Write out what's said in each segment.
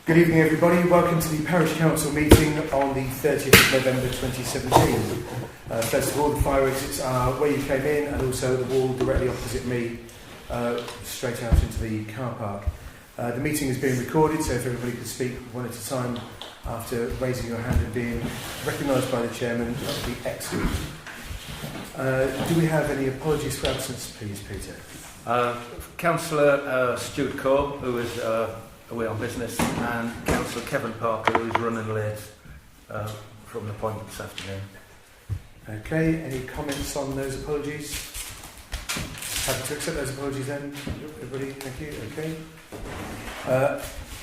Good evening, everybody. Welcome to the Parish Council meeting on the 30th of November 2017. First of all, the fire exits are where you came in and also the wall directly opposite me, straight out into the car park. The meeting is being recorded, so if everybody could speak one at a time after raising your hand and being recognised by the chairman, that would be excellent. Do we have any apologies for absence, please, Peter? Councillor Stuart Corr, who is away on business, and Councillor Kevin Parker, who is running late from an appointment this afternoon. Okay, any comments on those apologies? Happy to accept those apologies then, everybody, thank you, okay.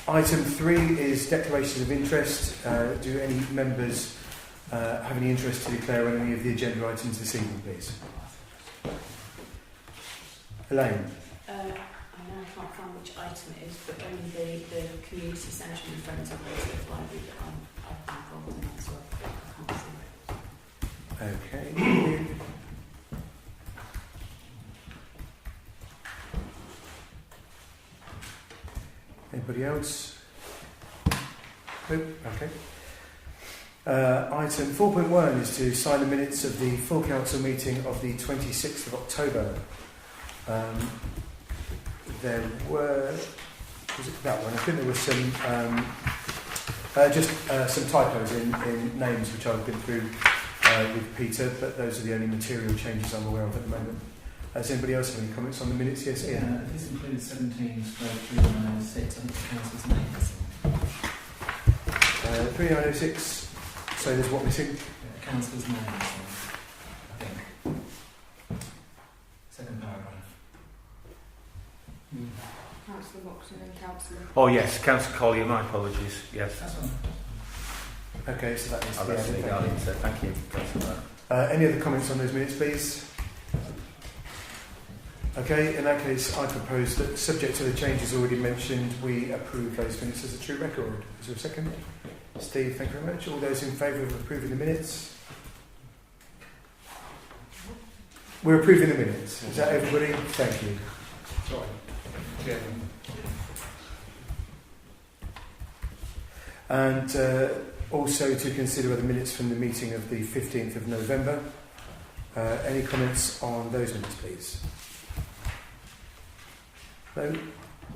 Item 3 is declarations of interest. Do any members have any interest to declare on any of the agenda items this evening, please? Elaine? I can't find which item it is, but only the community centre and friends of the library that I've been involved in as well. I can't see it. Okay. Anybody else? Nope. Okay. Item 4.1 is to sign the minutes of the full council meeting of the 26th of October. There were, was it that one? I think there was some some typos in names which I've been through with Peter, but those are the only material changes I'm aware of at the moment. Does anybody else have any comments on the minutes? Yes, Ian. This includes 17/3906 and the council's names. 3906. So there's what missing? Council's names, I think. Second paragraph. Councillor Boxer and Councillor. Oh yes, Councillor Collier, my apologies. Yes. That's one. Okay, so that is Oh, that's me, darling. So thank you, Councillor. Any other comments on those minutes, please? Okay, in that case, I propose that, subject to the changes already mentioned, we approve those minutes as a true record. Is there a second? Steve, thank you very much. All those in favour of approving the minutes? We're approving the minutes. Is that everybody? Thank you. Sorry. Yeah. And also to consider the minutes from the meeting of the 15th of November. Any comments on those minutes, please? No?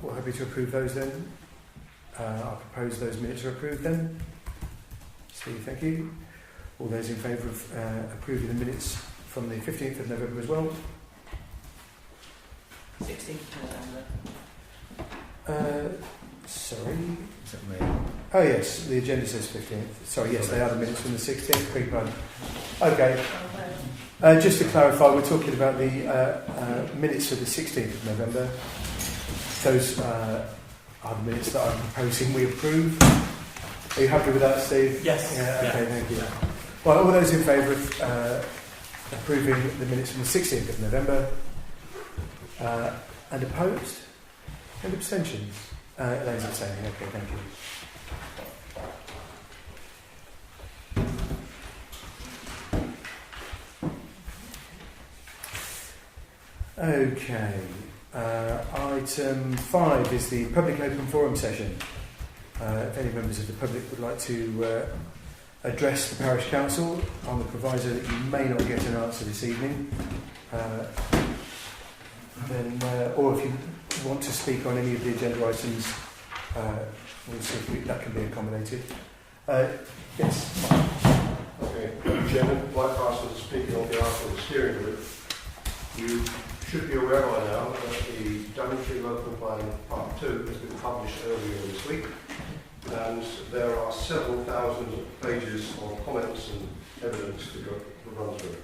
We're happy to approve those then. I'll propose those minutes are approved then. Steve, thank you. All those in favour of approving the minutes from the 15th of November as well? 16th of November. Sorry. Is it me? Oh yes, the agenda says 15th. Sorry, yes, they are the minutes from the 16th. Big pardon. Okay. Just to clarify, we're talking about the minutes for the 16th of November. Those are the minutes that I'm proposing we approve. Are you happy with that, Steve? Yes. Yeah, okay, thank you. Well, all those in favour of approving the minutes from the 16th of November and opposed? And abstentions? Those abstaining, okay, thank you. Okay. Item 5 is the public open forum session. If any members of the public would like to address the parish council on the proviso that you may not get an answer this evening, then, or if you want to speak on any of the agenda items, we'll see if that can be accommodated. Yes. Okay, Chairman, like I was speaking on behalf of the steering group, you should be aware by now that the Daventry Local Plan Part 2 has been published earlier this week, and there are several thousand pages of comments and evidence to run through.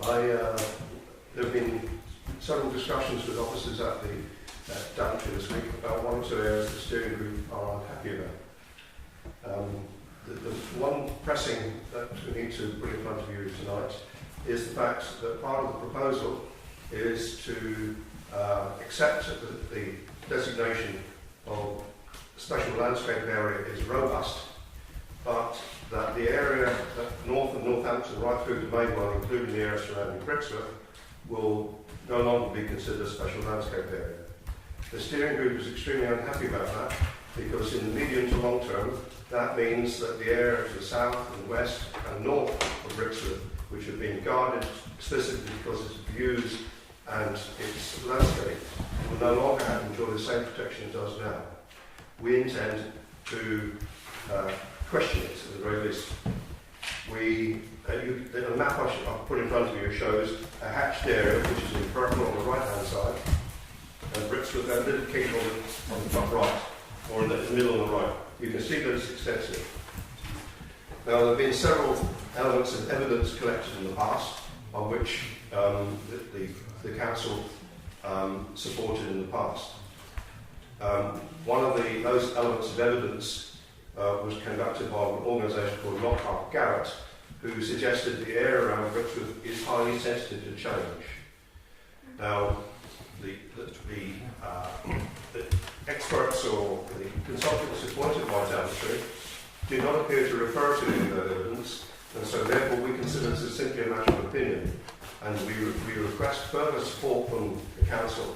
There have been several discussions with officers at the Daventry this week about one or two areas the steering group are unhappy about. The one pressing that we need to bring in front of you tonight is the fact that part of the proposal is to accept that the designation of special landscape area is robust, but that the area north of Northampton, right through to Mainwell, including the area surrounding Brixworth, will no longer be considered a special landscape area. The steering group is extremely unhappy about that, because in the medium to long term, that means that the area to the south and west and north of Brixworth, which have been guarded specifically because of its views and its landscape, will no longer have enjoy the same protection it does now. We intend to question it at the very least. The map I've put in front of you shows a hatched area, which is in purple on the right-hand side, and Brixworth, that little keep on the top right, or in the middle on the right. You can see that it's extensive. Now, there have been several elements of evidence collected in the past, on which the council supported in the past. One of those elements of evidence was conducted by an organisation called Lockhart Garrett, who suggested the area around Brixworth is highly sensitive to change. Now, the experts or the consultants appointed by Daventry did not appear to refer to any of that evidence, and so therefore we consider this as simply a matter of opinion, and we request further support from the council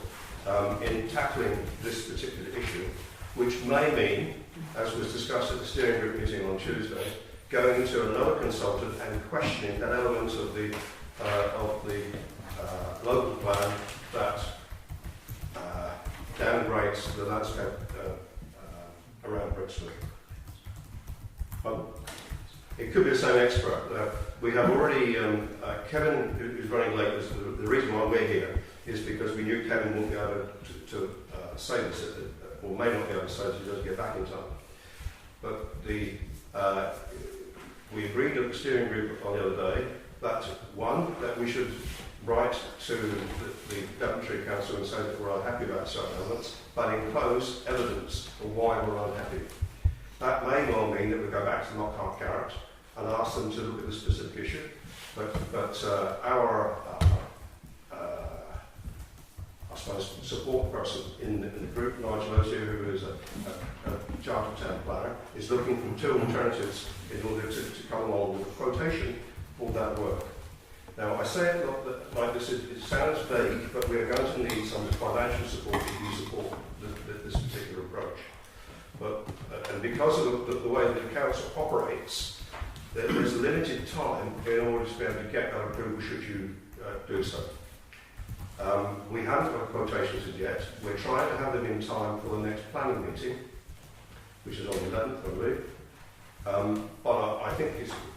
in tackling this particular issue, which may mean, as was discussed at the steering group meeting on Tuesday, going to another consultant and questioning an element of the local plan that downgrades the landscape around Brixworth. It could be the same expert. We have already, Kevin, who's running late, the reason why we're here is because we knew Kevin wouldn't be able to say this, or may not be able to say this if he doesn't get back in time. But we agreed at the steering group on the other day that, one, that we should write to the Daventry Council and say that we're unhappy about certain elements, but enclose evidence of why we're unhappy. That may well mean that we go back to Lockhart Garrett and ask them to look at the specific issue, but our I suppose support person in the group, Nigel O'Shea, who is a chartered town planner, is looking for two alternatives in order to come along with a quotation for that work. Now, I say it not that, like this, it sounds vague, but we are going to need some financial support if you support this particular approach. But and because of the way that the council operates, there's limited time in order to be able to get that approval should you do so. We haven't got quotations as yet. We're trying to have them in time for the next planning meeting, which is on the 11th, I believe. But I think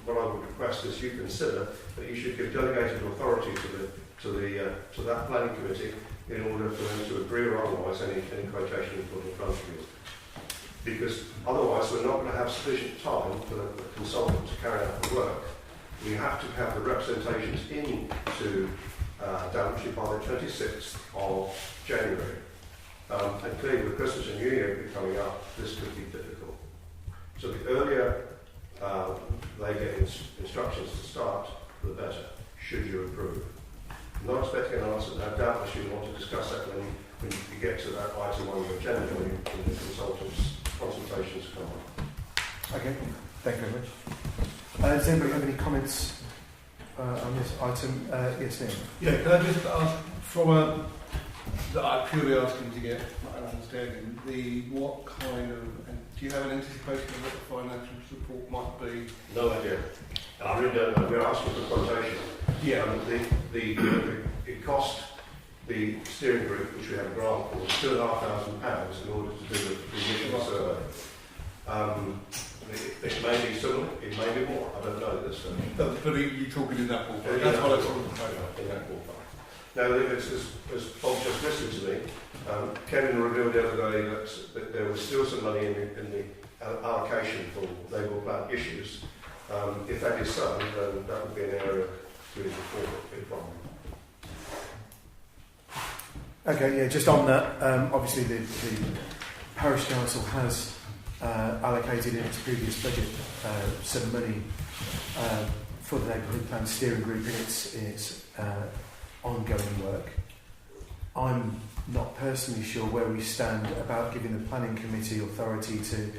what I would request is you consider that you should give delegated authority to that planning committee in order for them to agree or otherwise any quotation you put in front of you. Because otherwise we're not going to have sufficient time for the consultant to carry out the work. We have to have the representations into Daventry by the 26th of January. And clearly with Christmas and New Year coming up, this could be difficult. So the earlier they get instructions to start, the better, should you approve. I'm not expecting an answer now. Doubtless you want to discuss that when you get to that item on your agenda when the consultants' consultations come on. Okay, thank you very much. Does anybody have any comments on this item? Yes, Nick. Yeah, can I just ask, from I'm purely asking to get an understanding, what kind of, do you have an anticipation of what the financial support might be? No idea. I really don't know. We're asking for quotation. Yeah. It cost the steering group, which we have a grant for, £2,500 in order to do the initial survey. It may be similar, it may be more. I don't know this. But you're talking in that ballpark. That's what I thought. In that ballpark. Now, as Bob just listened to me, Kevin revealed the other day that there was still some money in the allocation for Labour plan issues. If that is so, then that would be an area really big problem. Okay, yeah, just on that, obviously the Parish Council has allocated in its previous budget some money for the Neighbourhood Plan Steering Group in its ongoing work. I'm not personally sure where we stand about giving the Planning Committee authority to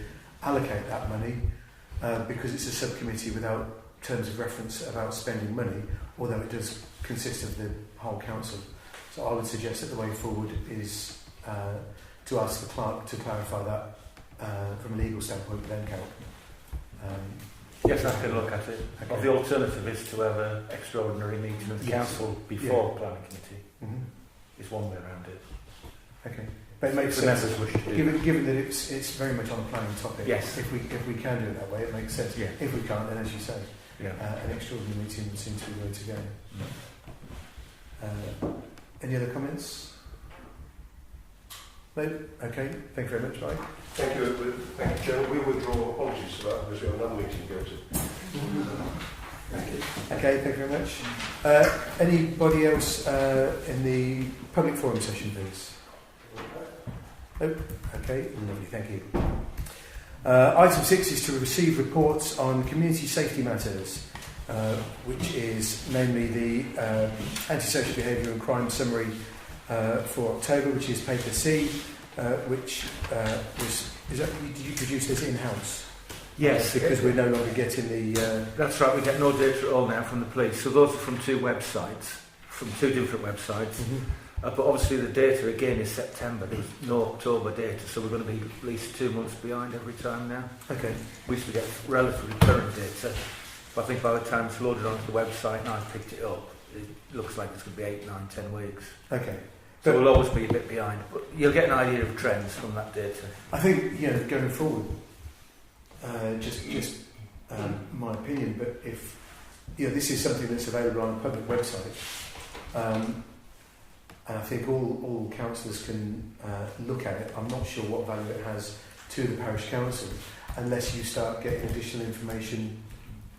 allocate that money because it's a subcommittee without terms of reference about spending money, although it does consist of the whole council. So I would suggest that the way forward is to ask the clerk to clarify that from a legal standpoint with NCAL. Yes, I can look at it. Okay. Or the alternative is to have an extraordinary meeting of the Yes. council before Yeah. planning committee. Mm-hmm. Is one way around it. Okay, but it makes The sense. members wish to do. Given that it's very much on a planning topic. Yes. If we can do it that way, it makes sense. Yeah. If we can't, then as you say, Yeah. an extraordinary meeting would seem to be the way to go. Any other comments? No? Okay, thank you very much, Mike. Thank you. Thank you, Chairman. We withdraw apologies for that because we have another meeting to go to. Okay, thank you very much. Anybody else in the public forum session, please? Oh, okay, lovely, thank you. Item 6 is to receive reports on community safety matters, which is namely the antisocial behaviour and crime summary for October, which is paper C, which did you produce this in-house? Yes, Because we're no longer getting the... That's right, we get no data at all now from the police. So those are from two different websites. But obviously the data again is September. There was no October data, so we're going to be at least 2 months behind every time now. Okay. We used to get relatively current data, but I think by the time it's loaded onto the website and I've picked it up, it looks like it's going to be 8, 9, 10 weeks. Okay. So we'll always be a bit behind, but you'll get an idea of trends from that data. I think, going forward, just my opinion, but if this is something that's available on a public website, and I think all councillors can look at it. I'm not sure what value it has to the parish council unless you start getting additional information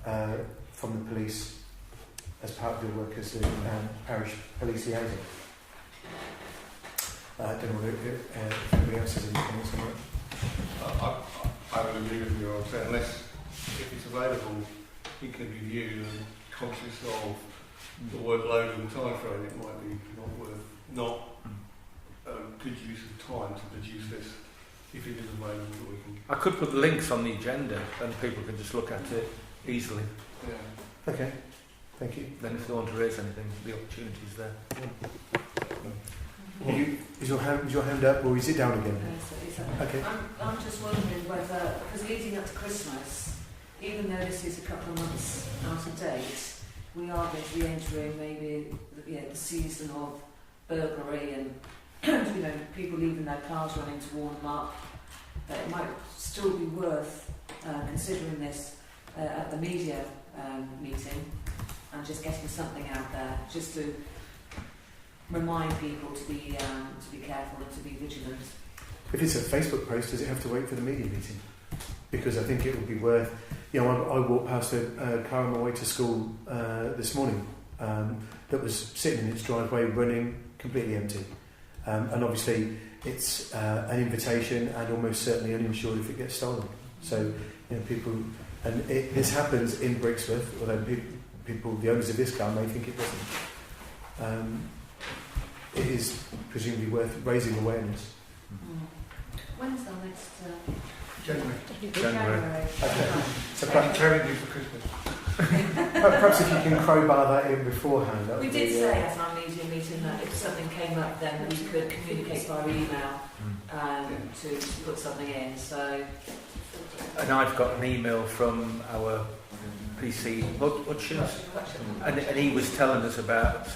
from the police as part of your work as the parish police liaison. I don't know if anybody else has any comments on that. I would agree with you. I'd say unless if it's available, it can be viewed and conscious of the workload and the time frame, it might be not good use of time to produce this if it is available that we can. I could put the links on the agenda and people can just look at it easily. Yeah. Okay, thank you. Then if they want to raise anything, the opportunity is there. Is your hand up or is it down again? Okay. I'm just wondering whether, because leading up to Christmas, even though this is a couple of months out of date, we are going to be entering maybe the season of burglary and people leaving their cars running to warn them up. It might still be worth considering this at the media meeting and just getting something out there just to remind people to be careful and to be vigilant. If it's a Facebook post, does it have to wait for the media meeting? Because I think it would be worth... I walked past a car on my way to school this morning that was sitting in its driveway running completely empty. And obviously it's an invitation and almost certainly uninsured if it gets stolen. So people... And this happens in Brixworth, although people, the owners of this car may think it doesn't. It is presumably worth raising awareness. When's our next... January. Okay. So I'm carrying you for Christmas. perhaps if you can crowbar that in beforehand. That We would did be, say at our media meeting that if something came up then we could communicate via email to put something in. So. And I've got an email from our PC Hutchins, and he was telling us about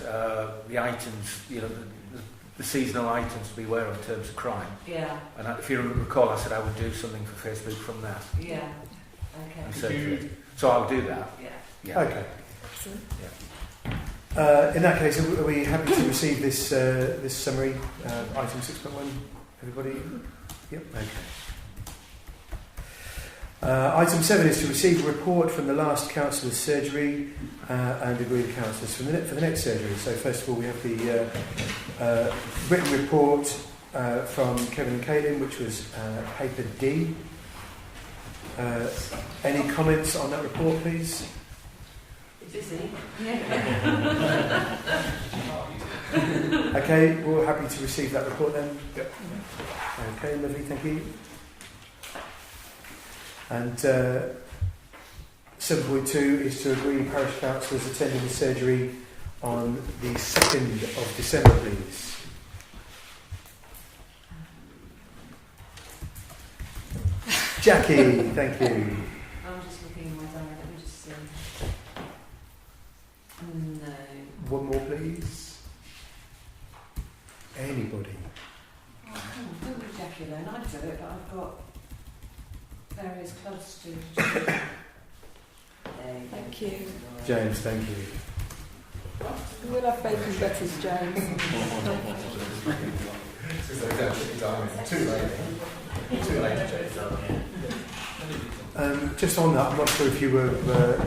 the items, the seasonal items to be aware of in terms of crime. Yeah. And if you recall, I said I would do something for Facebook from that. Yeah. Okay. So I'll do that. Yeah. Okay. Yeah. In that case, are we happy to receive this this summary, item 6.1? Everybody? Yep. Okay. Item 7 is to receive a report from the last councillor's surgery and agree with councillors for the next surgery. So first of all, we have the written report from Kevin and Cailin, which was paper D. Any comments on that report, please? Busy. Okay, we're happy to receive that report then. Yep. Okay, lovely, thank you. And 7.2 is to agree parish councillors attending the surgery on the 2nd of December, please. Jackie, thank you. I'm just looking in my diary. Let me just see. No. One more, please. Anybody? Oh, don't be Jackie then. I'd do it, but I've got various clubs to do. Thank you. James, thank you. We'll have bacon butters, James. Just on that, I'm not sure if you were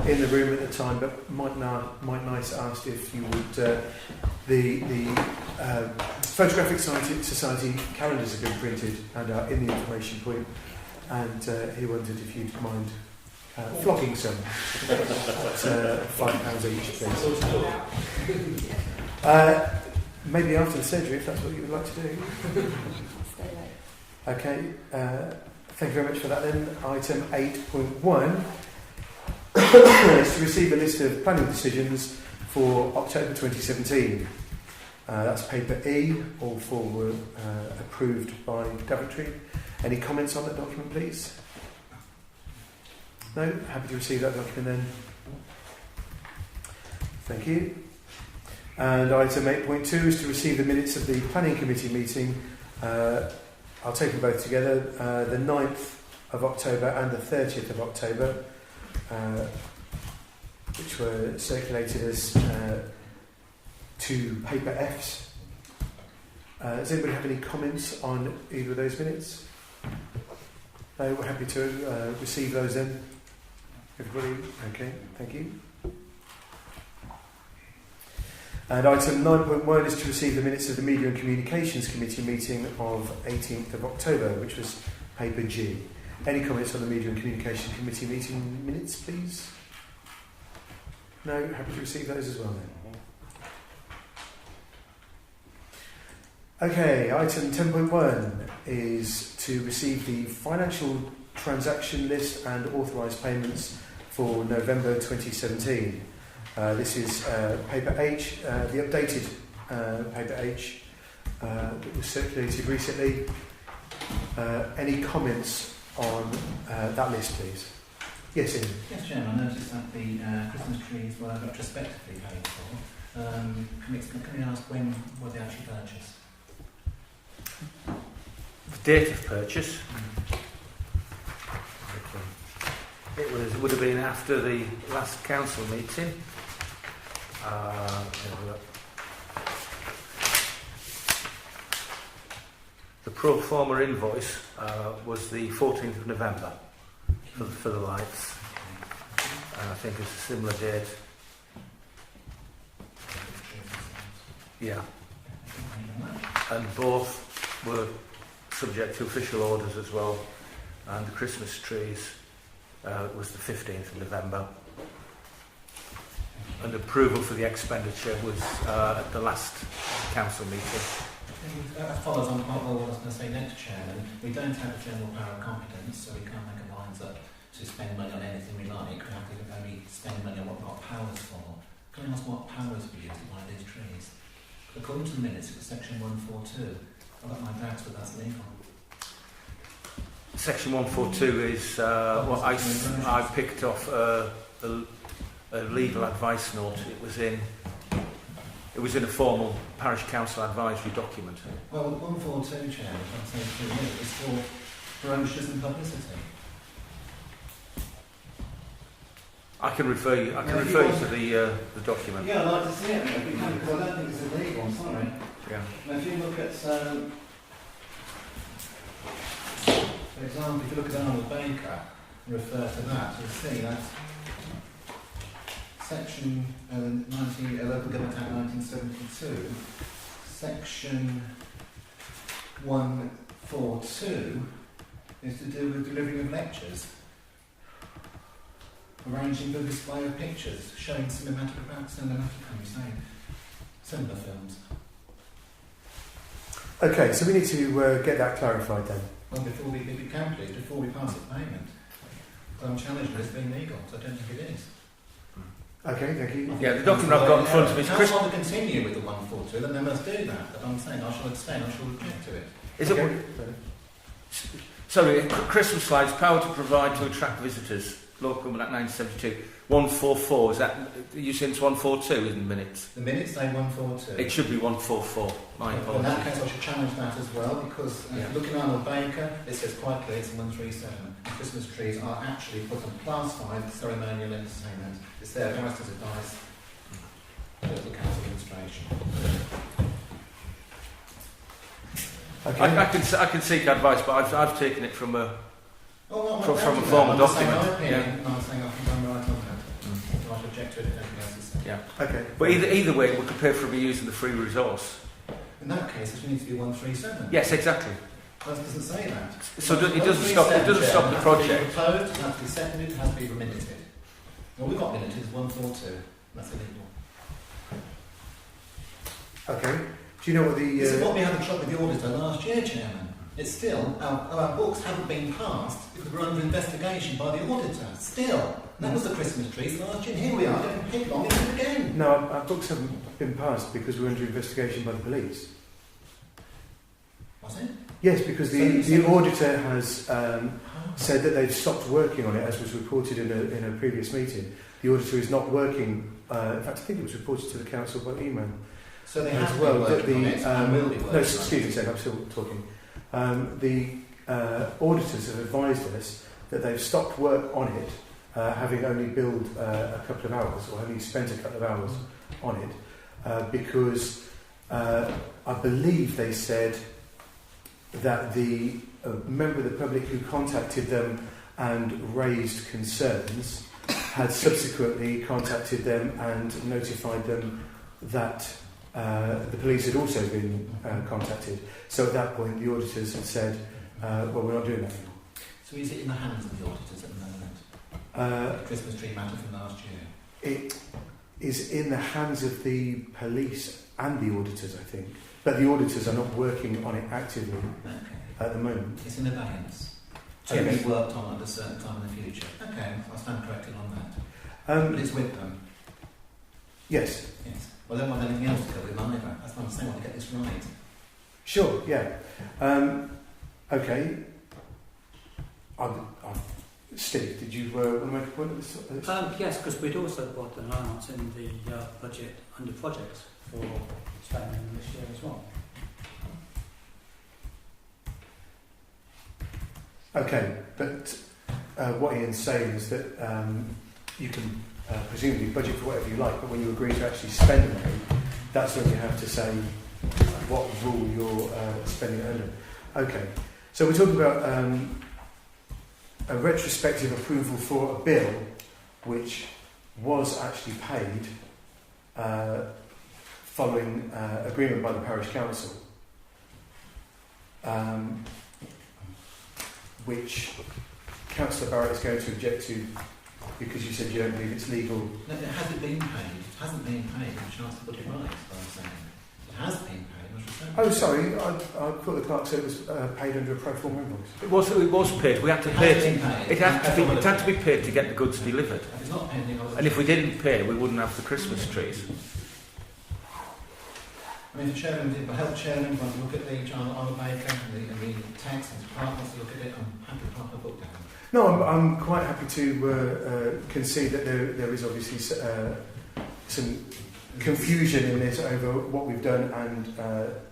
in the room at the time, but Mike Nice asked if you would. The Photographic Society calendars have been printed and are in the information point, and he wondered if you'd mind flogging some at £5 each, please. Maybe after the surgery, if that's what you would like to do. Stay late. Okay, thank you very much for that then. Item 8.1 is to receive a list of planning decisions for October 2017. That's paper E, all four were approved by Daventry. Any comments on that document, please? No? Happy to receive that document then. Thank you. And item 8.2 is to receive the minutes of the Planning Committee meeting. I'll take them both together. The 9th of October and the 30th of October, which were circulated as two paper Fs. Does anybody have any comments on either of those minutes? No, we're happy to receive those then. Everybody? Okay, thank you. And item 9.1 is to receive the minutes of the Media and Communications Committee meeting of 18th of October, which was paper G. Any comments on the Media and Communications Committee meeting minutes, please? No? Happy to receive those as well then. Okay, item 10.1 is to receive the financial transaction list and authorised payments for November 2017. This is paper H, the updated paper H that was circulated recently. Any comments on that list, please? Yes, Ian. Yes, Chairman, I noticed that the Christmas trees were retrospectively paid for. Can we ask when were they actually purchased? The date of purchase? It would have been after the last council meeting. The pro forma invoice was the 14th of November for the lights. I think it's a similar date. Yeah. And both were subject to official orders as well. And the Christmas trees was the 15th of November. And approval for the expenditure was at the last council meeting. That follows on quite well what I was going to say next, Chairman. We don't have a general power of competence, so we can't make our minds up to spend money on anything we like. We have to only spend money on what we've got powers for. Can I ask what powers we use to buy these trees? According to the minutes, it was section 142. I've got my doubts, but that's legal. Section 142 is what I picked off a legal advice note. It was in a formal parish council advisory document. Well, 142, Chair, I'm saying to you, is for brochures and publicity. I can refer you to the document. Yeah, I'd like to see it, if you can, because I don't think it's illegal, I'm sorry. Yeah. Now, if you look at, for example, if you look at Arnold Baker and refer to that, you'll see that Section Local Government Act 1972, Section 142 is to do with delivering of lectures, arranging the display of pictures, showing cinematography, similar films. Okay, so we need to get that clarified then. Well, before we pass it payment. So I'm challenging this being legal, so I don't think it is. Okay, thank you. Yeah, the document I've got in front of me is Council want to continue with the 142, then they must do that. But I'm saying I shall abstain, I shall object to it. Is okay. it? Sorry, Christmas lights, power to provide to attract visitors. Local Act 1972. 144, is that, you saying it's 142 in the minutes? The minutes say 142. It should be 144, my In apologies. that case, I should challenge that as well, because Yeah. looking at Arnold Baker, it says quite clear it's 137. And Christmas trees are actually put on class 5 ceremonial entertainment. It's there, barrister's advice, local council administration. Okay. I can seek advice, but I've taken it from a... Oh, From a I'm formal just saying document, my opinion, yeah. and I'm saying I think I'm right on that. So I should object to it if anything else is said. Yeah. Okay. But either way, we could pay for reusing the free resource. In that case, it needs to be 137. Yes, exactly. But it doesn't say that. So it doesn't stop the project. It has to be proposed, it has to be seconded, it has to be minuted. Well, we've got minuted, 142. That's illegal. Okay. Do you know what the... This is what we had the trouble with the auditor last year, Chairman. It's still, our books haven't been passed because we're under investigation by the auditor. Still. That was the Christmas trees last year. And here we are, getting picked on it again. No, our books haven't been passed because we're under investigation by the police. Was it? Yes, because the auditor has said that they've stopped working on it, as was reported in a previous meeting. The auditor is not working. In fact, I think it was reported to the council by email. So they as have well. been working on it and will be working no, on it. excuse me, Seth, I'm still talking. The auditors have advised us that they've stopped work on it, having only billed a couple of hours, or having spent a couple of hours on it, because I believe they said that the member of the public who contacted them and raised concerns had subsequently contacted them and notified them that the police had also been contacted. So at that point, the auditors had said, well, we're not doing that anymore. So is it in the hands of the auditors at the moment? The Christmas tree matter from last year? It is in the hands of the police and the auditors, I think. But the auditors are not working on it actively at the moment. It's in abeyance. To Okay. be worked on at a certain time in the future. Okay, I'll stand corrected on that. But it's with them. Yes. Yes. Well, I don't want anything else to go with either. That's what I'm saying, I want to get this right. Sure, yeah. Okay. Steve, did you want to make a point of this? Yes, because we'd also put an allowance in the budget under projects for spending this year as well. Okay, but what Ian's saying is that you can presumably budget for whatever you like, but when you agree to actually spend the money, that's when you have to say what rule you're spending it under. Okay, so we're talking about a retrospective approval for a bill which was actually paid following agreement by the parish council, which Councillor Barrett is going to object to because you said you don't believe it's legal. No, it hasn't been paid. It hasn't been paid. A chance to put it right, as I'm saying. It has been paid. Oh, sorry, I thought the clerk said it was paid under a pro forma invoice. It was paid. We had to pay it. It had to be paid to get the goods delivered. If it's not pending, And if we didn't pay, we wouldn't have the Christmas trees. I mean, the chairman, if the health chairman wants to look at the Arnold Baker and the tax and the department wants to look at it, I'm happy to put my book down. No, I'm quite happy to concede that there is obviously some confusion in this over what we've done and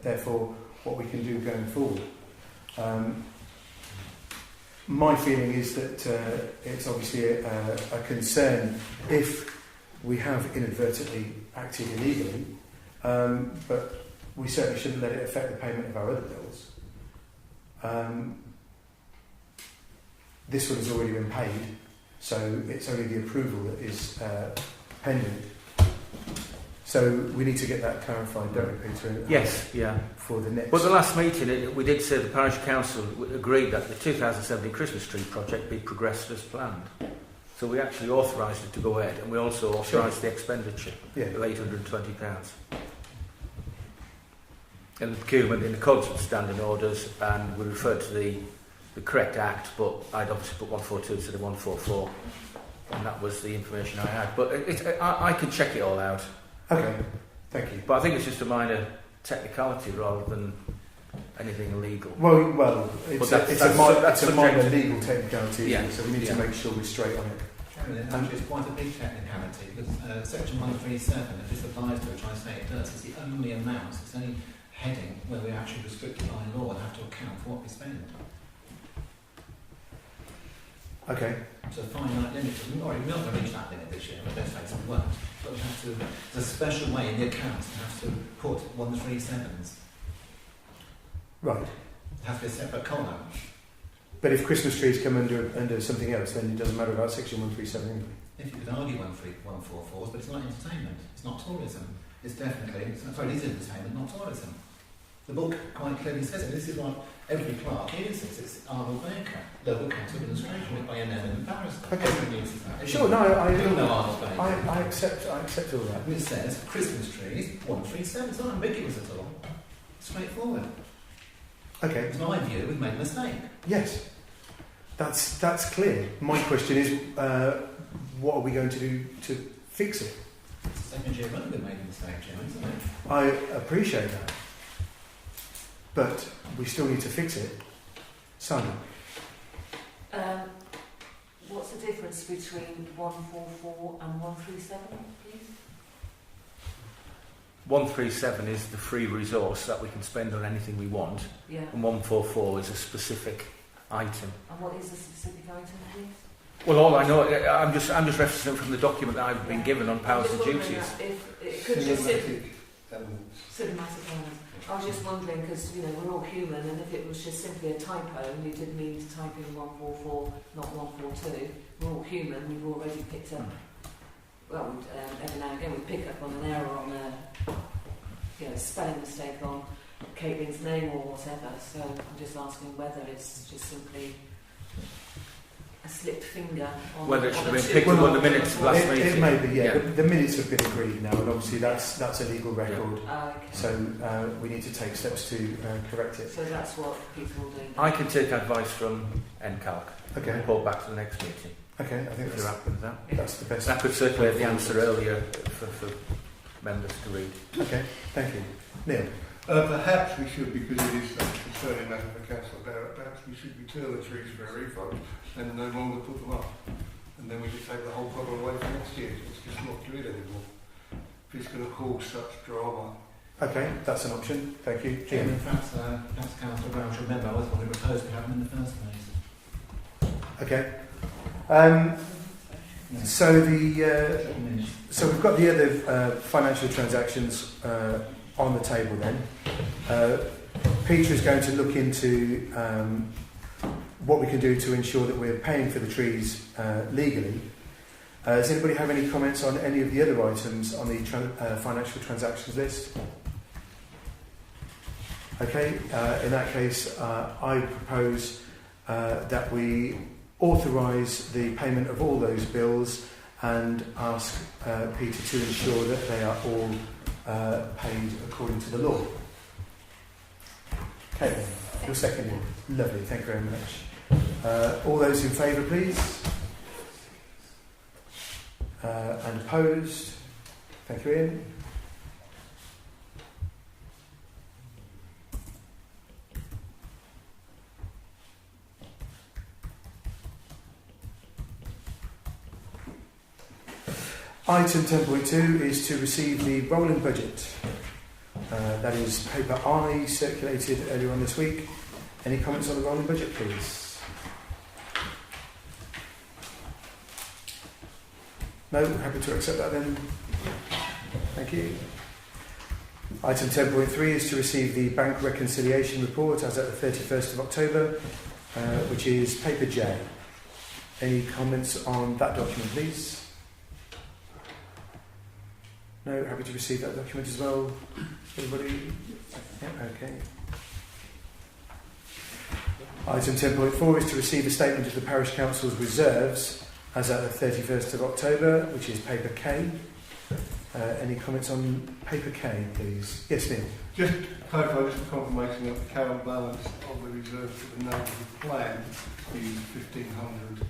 therefore what we can do going forward. My feeling is that it's obviously a concern if we have inadvertently acted illegally, but we certainly shouldn't let it affect the payment of our other bills. This one has already been paid, so it's only the approval that is pending. So we need to get that clarified, don't we, Peter? Yes, yeah. For the next... Well, the last meeting, we did say the parish council agreed that the 2017 Christmas tree project be progressed as planned. So we actually authorised it to go ahead, and we also authorised the expenditure of £820. And the procurement in accordance with standing orders, and we referred to the correct act, but I'd obviously put 142 instead of 144, and that was the information I had. But I can check it all out. Okay, thank you. But I think it's just a minor technicality rather than anything illegal. Well, it's But a minor subjective. legal technicality, Yeah. so we need to Yeah. make sure we're straight on it. Chairman, actually it's quite a big technicality because section 137, if this applies to it, which I say it does, it's the only amount, it's the only heading where we're actually restricted by law and have to account for what we spend. Okay. So finite limit, we're not going to reach that limit this year, but let's face it, we won't. But we have to, there's a special way in the accounts we have to put 137s. Right. It has to be a separate column. But if Christmas trees come under something else, then it doesn't matter about section 137 anyway. If you could argue 144s, but it's not entertainment, it's not tourism. It's definitely, it is entertainment, not tourism. The book quite clearly says it. This is what every clerk uses. It's Arnold Baker, local council administration, written by an eminent barrister. Okay. Everyone uses that. Sure, no, You know Arnold Baker. I accept all that. And it says Christmas trees, 137. It's not ambiguous at all. It's straightforward. Okay. In my view, we've made a mistake. Yes, that's clear. My question is, what are we going to do to fix it? It's the second year running we've made a mistake, Jim, isn't it? I appreciate that, but we still need to fix it. Simon? What's the difference between 144 and 137, please? 137 is the free resource that we can spend on anything we want, Yeah. and 144 is a specific item. And what is the specific item, please? Well, all I know, I'm just referencing from the document that I've been given on powers and duties. If it could just Cinematic elements. cinematic elements. I was just wondering because we're all human, and if it was just simply a typo and you did mean to type in 144, not 142, we're all human. We've already picked up. Well, every now and again we pick up on an error on a spelling mistake on Caitlin's name or whatever. So I'm just asking whether it's just simply a slipped finger on Whether it should on have a been picked up on the minutes of last It meeting. may be, yeah. Yeah. The minutes have been agreed now, and obviously that's a legal record. Okay. So we need to take steps to correct it. So that's what people do. I can take advice from NCALC and Okay. report back to the next meeting, Okay, I think if you're happy with that. that's the best. I could circulate the answer earlier for members to read. Okay, thank you. Neil? Perhaps we should, because it is such a concerning matter for council, perhaps we should return the trees for a refund and no longer put them up. And then we could take the whole problem away for next year. It's just not good anymore. If it's going to cause such drama. Okay, that's an option. Thank you. Chairman, Jim? perhaps Councillor Brown should remember I was one who proposed to have them in the first place. Okay. So we've got the other financial transactions on the table then. Peter is going to look into what we can do to ensure that we're paying for the trees legally. Does anybody have any comments on any of the other items on the financial transactions list? Okay, in that case, I propose that we authorise the payment of all those bills and ask Peter to ensure that they are all paid according to the law. Okay, you're seconded. Lovely, thank you very much. All those in favour, please. And opposed? Thank you, Ian. Item 10.2 is to receive the rolling budget. That is paper I circulated earlier on this week. Any comments on the rolling budget, please? No? Happy to accept that then? Thank you. Item 10.3 is to receive the bank reconciliation report as at the 31st of October, which is paper J. Any comments on that document, please? No, happy to receive that document as well. Everybody? Yeah, okay. Item 10.4 is to receive a statement of the Parish Council's reserves as at the 31st of October, which is paper K. Any comments on paper K, please? Yes, Neil. Just clarify, just a confirmation that the current balance of the reserves for the neighbourhood plan is 1,500.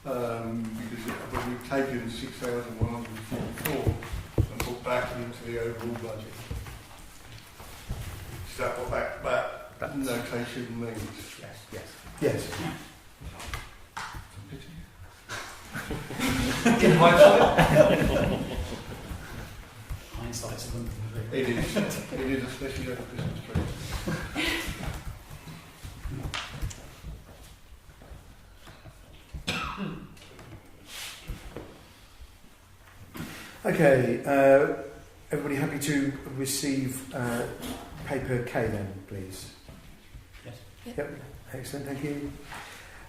Because when we've taken 6,144 and put back into the overall budget. that what that That's, notation means? yes. Yes. In hindsight, Hindsight's a wonderful thing. it is especially over Christmas tree. Okay, everybody happy to receive paper K then, please? Yes. Yep, excellent, thank you.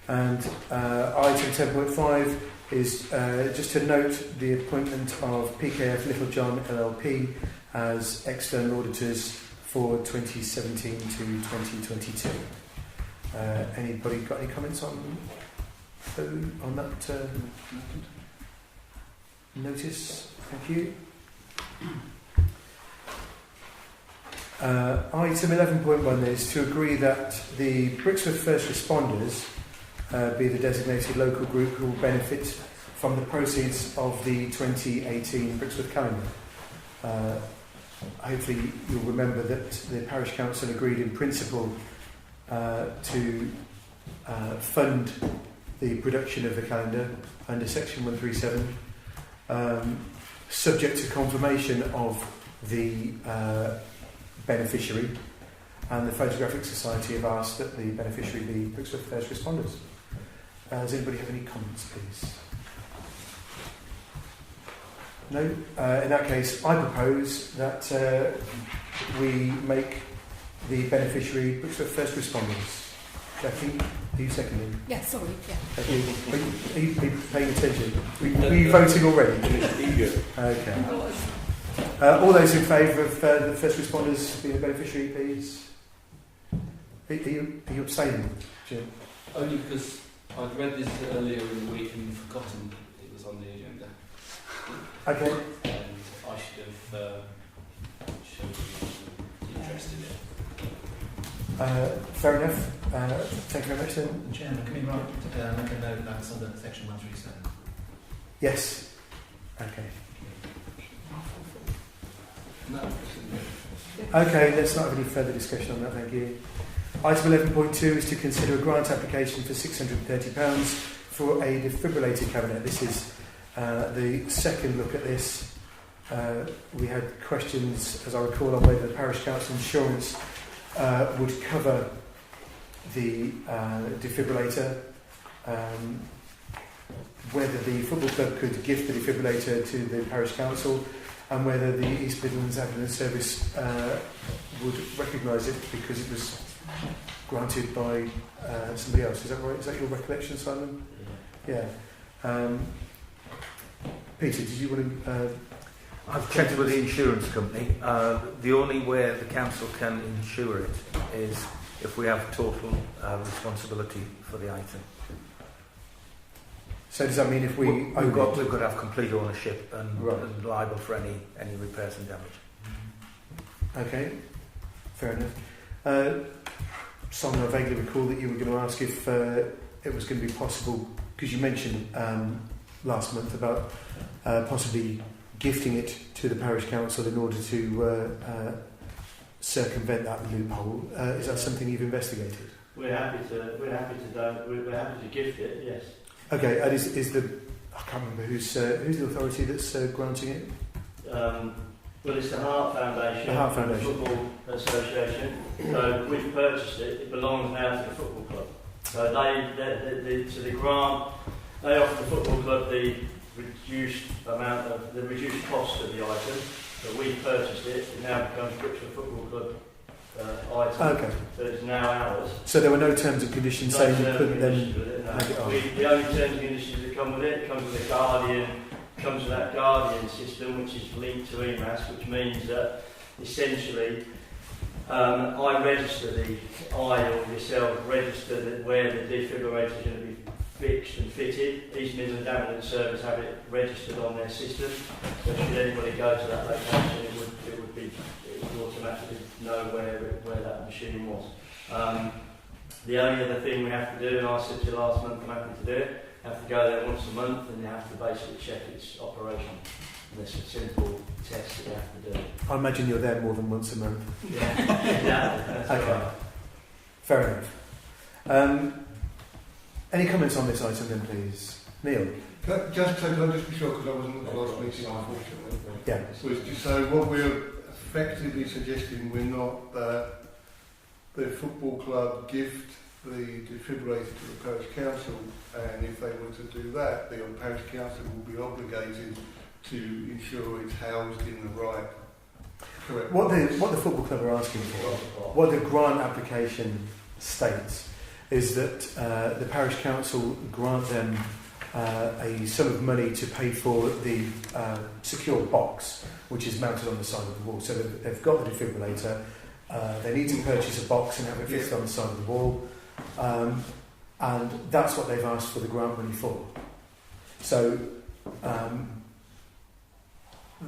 And item 10.5 is just to note the appointment of PKF Littlejohn LLP as external auditors for 2017 to 2022. Anybody got any comments on that notice? Thank you. Item 11.1 is to agree that the Brixworth First Responders be the designated local group who will benefit from the proceeds of the 2018 Brixworth calendar. Hopefully you'll remember that the Parish Council agreed in principle to fund the production of the calendar under Section 137, subject to confirmation of the beneficiary, and the Photographic Society have asked that the beneficiary be Brixworth First Responders. Does anybody have any comments, please? No? In that case, I propose that we make the beneficiary Brixworth First Responders. Jackie, are you seconding? Yeah, sorry, yeah. Are you paying attention? Were you voting already? Okay. All those in favour of the first responders being the beneficiary, please? Are you abstaining, Jim? Only because I'd read this earlier in the week and forgotten it was on the agenda. Okay. And I should have shown interest in it. Fair enough. Thank you very much then. Chairman, can we make a note that's under section 137? Yes. Okay. No. Okay, let's not have any further discussion on that, thank you. Item 11.2 is to consider a grant application for £630 for a defibrillator cabinet. This is the second look at this. We had questions, as I recall, on whether the Parish Council insurance would cover the defibrillator, whether the football club could gift the defibrillator to the Parish Council, and whether the East Midlands Ambulance Service would recognise it because it was granted by somebody else. Is that right? Is that your recollection, Simon? Yeah. Peter, did you want to... I've checked with the insurance company. The only way the council can insure it is if we have total responsibility for the item. So does that mean if we've got to have complete ownership and, right, and liable for any repairs and damage? Okay, fair enough. Simon, I vaguely recall that you were going to ask if it was going to be possible, because you mentioned last month about possibly gifting it to the Parish Council in order to circumvent that loophole. Is that something you've investigated? We're happy to gift it. Yes. Okay, and is the, I can't remember who's the authority that's granting it? Well, it's the Heart Foundation. The Heart Foundation. The Football Association. So we've purchased it. It belongs now to the football club. So the grant, they offer the football club the reduced cost of the item. So we purchased it. It now becomes Brixworth Football Club item. Okay. So it's now ours. So there were no terms and conditions saying you couldn't then make it on. The only terms and conditions that come with it comes with a Guardian. Comes with that Guardian system, which is linked to EMAS, which means that essentially I or yourself register that where the defibrillator is going to be fixed and fitted. East Midlands Ambulance Service have it registered on their system. So should anybody go to that location, it would automatically know where that machine was. The only other thing we have to do, and I said to you last month, I'm happy to do it. You have to go there once a month and you have to basically check its operation. And there's a simple test that you have to do. I imagine you're there more than once a month. Yeah, Okay. Fair enough. Any comments on this item then, please? Neil? Can I just be sure, because I wasn't at the last meeting, unfortunately. Yeah. Was to say what we're effectively suggesting, we're not that the football club gift the defibrillator to the parish council, and if they were to do that, the parish council will be obligated to ensure it's housed in the right, correct. What the football club are asking for, what the grant application states, is that the parish council grant them a sum of money to pay for the secure box, which is mounted on the side of the wall. So they've got the defibrillator, they need to purchase a box and have it fixed on the side of the wall, and that's what they've asked for the grant money for. So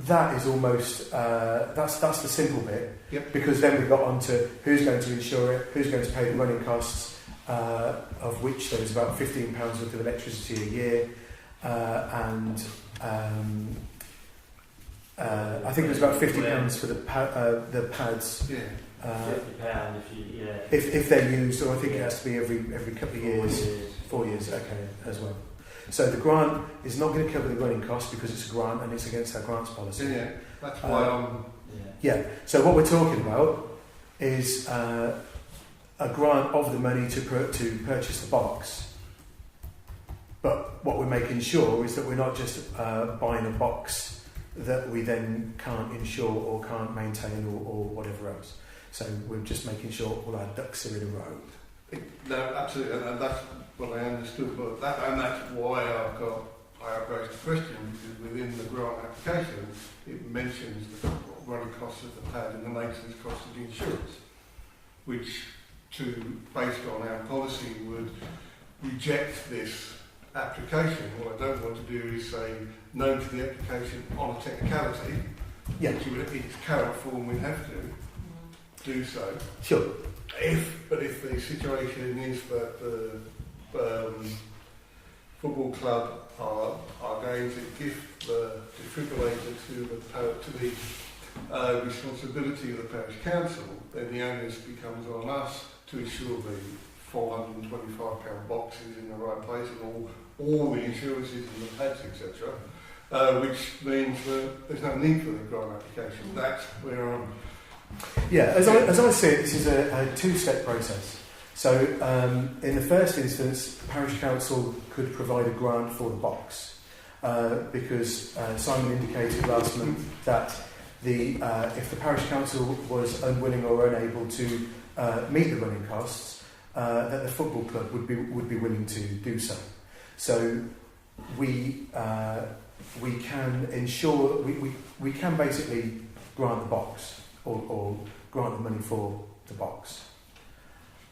that is almost, that's the simple bit, because then we got on to who's going to insure it, who's going to pay the running costs, of which there was about £15 worth of electricity a year, and I think it was about £50 for the pads. £50 if they're used, or I think it has to be every couple of years. 4 years, okay, as well. So the grant is not going to cover the running costs because it's a grant and it's against our grants policy. Yeah, that's why I'm... Yeah, so what we're talking about is a grant of the money to purchase the box. But what we're making sure is that we're not just buying a box that we then can't insure or can't maintain or whatever else. So we're just making sure all our ducks are in a row. No, absolutely, and that's what I understood. But that's why I raised the question, because within the grant application, it mentions the running costs of the pad and the maintenance costs of the insurance, which, based on our policy, would reject this application. What I don't want to do is say no to the application on a technicality, which in its current form we'd have to do so. Sure. If the situation is that the football club are going to give the defibrillator to the responsibility of the parish council, then the onus becomes on us to ensure the £425 box is in the right place and all the insurances and the pads, etc. Which means that there's no need for the grant application. That's where I'm... Yeah, as I see it, this is a two-step process. So in the first instance, the parish council could provide a grant for the box because Simon indicated last month that if the parish council was unwilling or unable to meet the running costs, that the football club would be willing to do so. So we can ensure we can basically grant the box. Or grant the money for the box.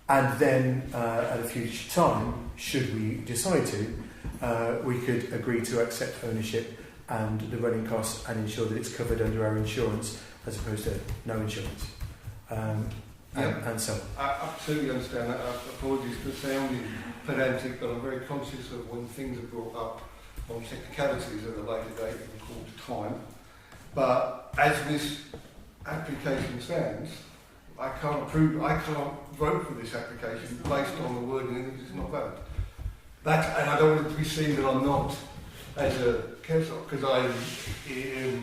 And then at a future time, should we decide to, we could agree to accept ownership and the running costs and ensure that it's covered under our insurance as opposed to no insurance. And so on. I absolutely understand that. Apologies for sounding pedantic, but I'm very conscious of when things are brought up on technicalities at a later date in the court of time. But as this application stands, I can't vote for this application based on the wording in it. It's not valid. And I don't want it to be seen that I'm not, as a councillor, because I am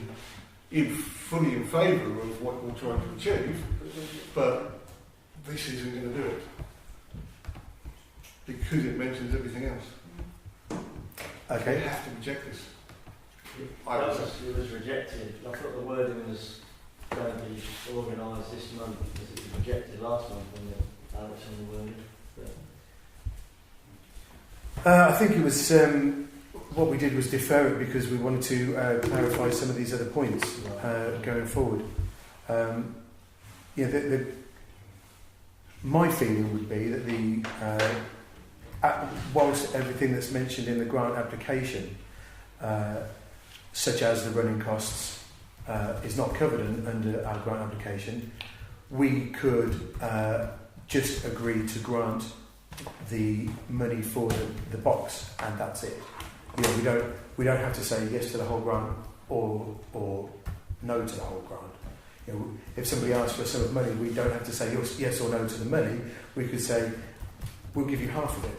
fully in favour of what we're trying to achieve, but this isn't going to do it because it mentions everything else. Okay. We have to reject this. It was rejected. I thought the wording was going to be organised this month because it was rejected last month when the Alex on the wording. I think it was what we did was defer it because we wanted to clarify some of these other points going forward. My feeling would be that whilst everything that's mentioned in the grant application, such as the running costs, is not covered under our grant application, we could just agree to grant the money for the box, and that's it. We don't have to say yes to the whole grant or no to the whole grant. You know, if somebody asks for a sum of money, we don't have to say yes or no to the money. We could say, we'll give you half of it,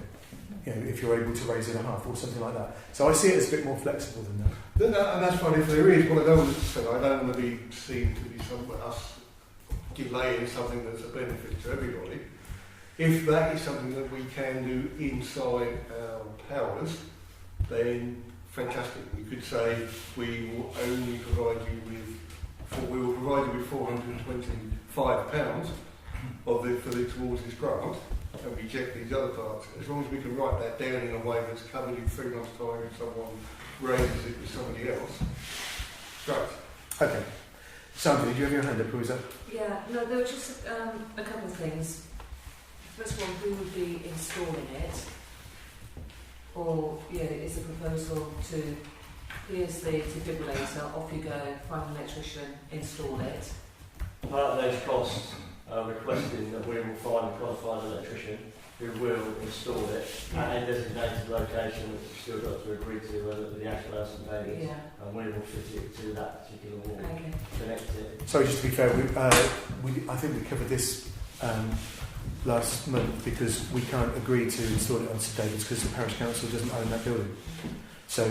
you know, if you're able to raise it a half or something like that. So I see it as a bit more flexible than that. And that's fine if there is. What I don't want to say, I don't want to be seen to be us delaying something that's a benefit to everybody. If that is something that we can do inside our powers, then fantastic. We could say we will only provide you with, we will provide you with £425 towards this grant, and reject these other parts. As long as we can write that down in a way that's covered in 3 months' time if someone raises it with somebody else. Great. Okay. Sandra, did you have your hand up, or was that? Yeah, no, there were just a couple of things. First of all, who would be installing it? Or, is the proposal to, here's the defibrillator, off you go, find an electrician, install it? Part of those costs are requesting that we will find a qualified electrician who will install it at a designated location, which we've still got to agree to, whether it be the actual house and babies, and we will fit it to that particular wall, connect it. Sorry, just to be fair, I think we covered this last month because we can't agree to install it on St David's because the parish council doesn't own that building. So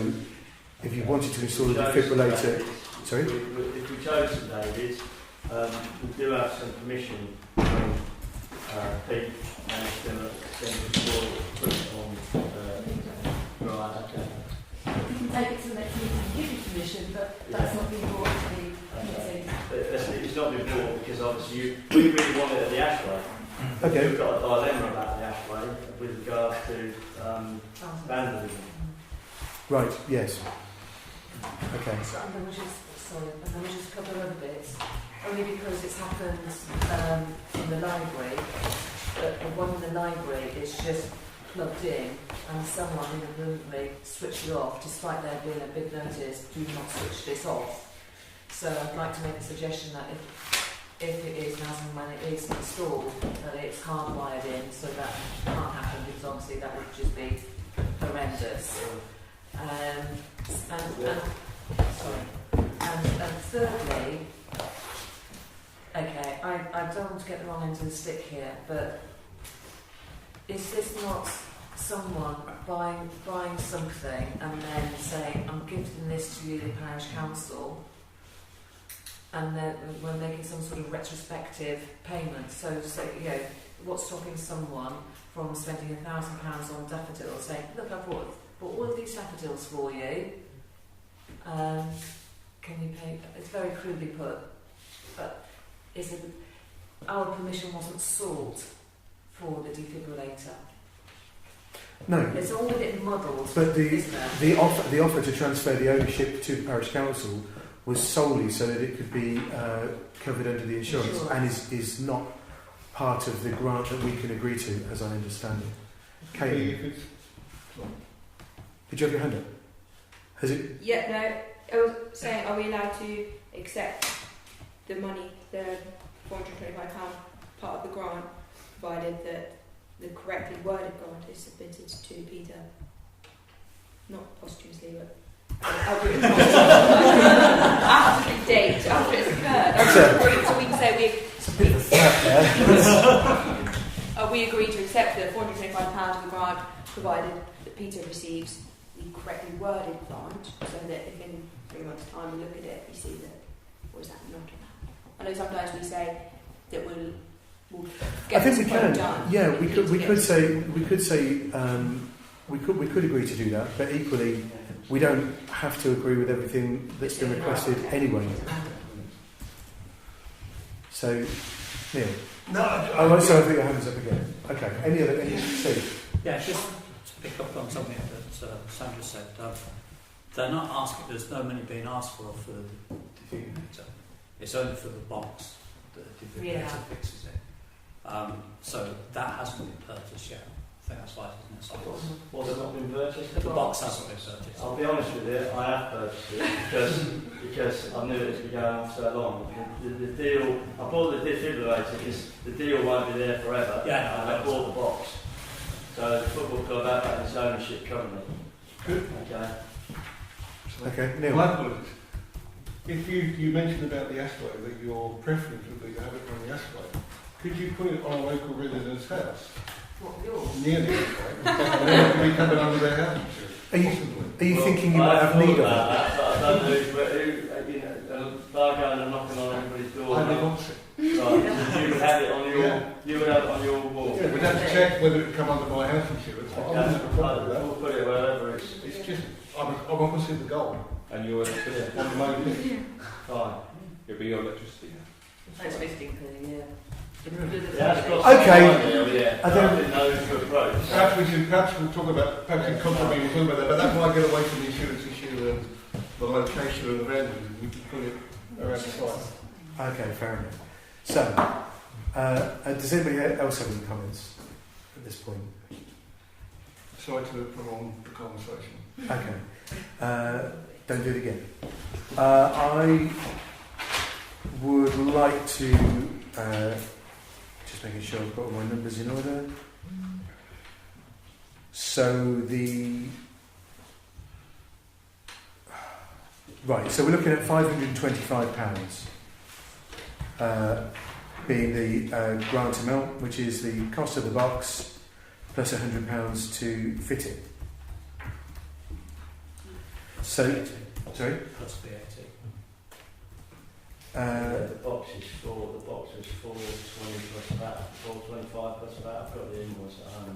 if you wanted to install a defibrillator... Sorry? If we chose St David's, we do have some permission from Pete and it's going to install it on right, okay. You can take it to the next meeting and give you permission, but that's not being brought to the meeting. It's not been brought because obviously we really want it at the Ashway. Okay. We've got a dilemma about the Ashway with regards to vandalism. Right, yes. Okay. So, and then we just cover other bits. Only because it's happened in the library, but the one in the library is just plugged in and someone inadvertently switched it off despite there being a big notice, do not switch this off. So I'd like to make a suggestion that if it is, as and when it is installed, that it's hardwired in so that can't happen because obviously that would just be horrendous. And thirdly, okay, I don't want to get the wrong end of the stick here, but is this not someone buying something and then saying, I'm gifting this to you, the parish council, and then we're making some sort of retrospective payment? So what's stopping someone from spending £1,000 on daffodils, saying, look, I've bought all of these daffodils for you, can you pay? It's very crudely put, but our permission wasn't sought for the defibrillator. No. It's all a bit muddled. But the offer to transfer the ownership to the parish council was solely so that it could be covered under the insurance, and is not part of the grant that we can agree to, as I understand it. Kate, did you have your hand up? Has it? Yeah, no. I was saying, are we allowed to accept the money, the £425 part of the grant, provided that the correctly worded grant is submitted to Peter? Not posthumously, but after the date, after it's occurred. So we can say we agree to accept the £425 of the grant, provided that Peter receives the correctly worded grant, so that if in 3 months' time we look at it, we see that, or is that not enough? I know sometimes we say that we'll get this quote done. Yeah, we could say we could agree to do that, but equally we don't have to agree with everything that's been requested anyway. So, Neil. No, I think your hand is up again. Okay. Any other? Steve? Yeah, just to pick up on something that Sandra said. They're not asking. There's no money being asked for the defibrillator. It's only for the box that the defibrillator fixes it. So that hasn't been purchased yet. I think that's right, isn't it? What's not been purchased? The box hasn't been purchased. I'll be honest with you, I have purchased it because I knew it was going on for so long. The deal, I bought the defibrillator because the deal won't be there forever. Yeah, and I bought the box. So the football club have its ownership currently. Good. Okay. Okay, Neil. My apologies. If you mentioned about the Asway, that your preference would be to have it on the Asway, could you put it on a local resident's house? What, yours? Near the Asway, and then it could be covered under their house insurance? Are you thinking you might have need of it? That, but I don't know who, you know, they're going and knocking on everybody's door. I live opposite. Right, so you would have it on your, Yeah. you would have it on your wall. Yeah, we'd have to check whether it would come under my house insurance. I wouldn't have a problem with that. We'll put it wherever it's It's just, I'm opposite the goal. And your electricity. On the main list. fine. It'll be your electricity. That's 15p, yeah. Okay. Yeah, I I don't- didn't know who to approach. Perhaps we'll talk about, perhaps in contrary we'll talk about that, but that might get away from the insurance issue and the location of the vendors. We could put it around the site. Okay, fair enough. So, does anybody else have any comments at this point? Sorry to prolong the conversation. Okay. Don't do it again. I would like to, just making sure I've got all my numbers in order. So so we're looking at £525 being the grant amount, which is the cost of the box plus £100 to fit it. So, sorry? Plus VAT. The box is 420 plus that, 425 plus that. I've got the invoice at home.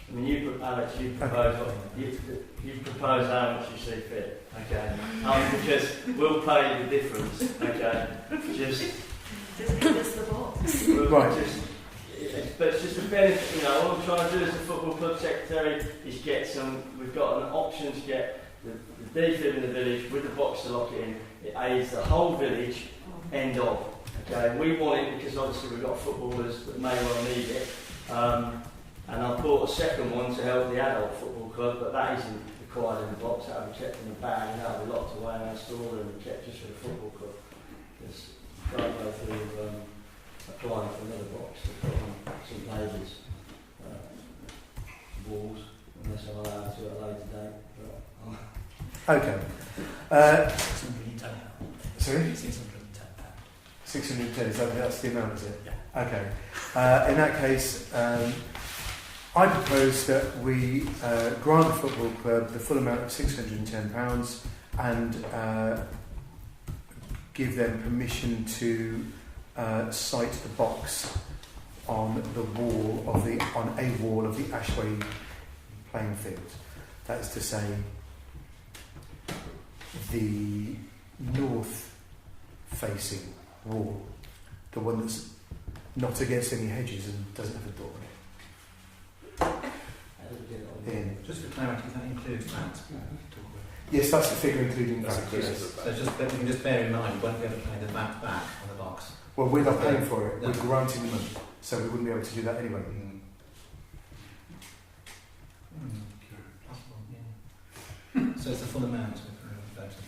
I mean, Alex, you propose how much you see fit, okay? Because we'll pay the difference, okay? Just give us the box. Right. But it's just a benefit, you know. What I'm trying to do as a football club secretary is get some. We've got an option to get the defib in the village with the box to lock it in. It aids the whole village. End of. Okay. We want it because obviously we've got footballers that may well need it. And I bought a second one to help the adult football club, but that isn't required in the box. That'll be kept in the bag and that'll be locked away in our storeroom and kept just for the football club. Just don't go through applying for another box to put on some pages, walls, unless I'm allowed to at a later date. Okay. 610. Sorry? £610. 610, that's the amount, is it? Yeah. Okay. In that case, I propose that we grant the football club the full amount of £610 and give them permission to site the box on the wall of the Ashway playing field. That is to say, the north-facing wall, the one that's not against any hedges and doesn't have a door in it. Just for clarity, that includes that. Yes, that's the figure including that. Yes. So you can just bear in mind, we won't be able to pay the VAT back on the box. Well, we're not paying for it, No. we're granting the money, so we wouldn't be able to do that anyway. Possible, yeah. So it's the full amount we're voting for.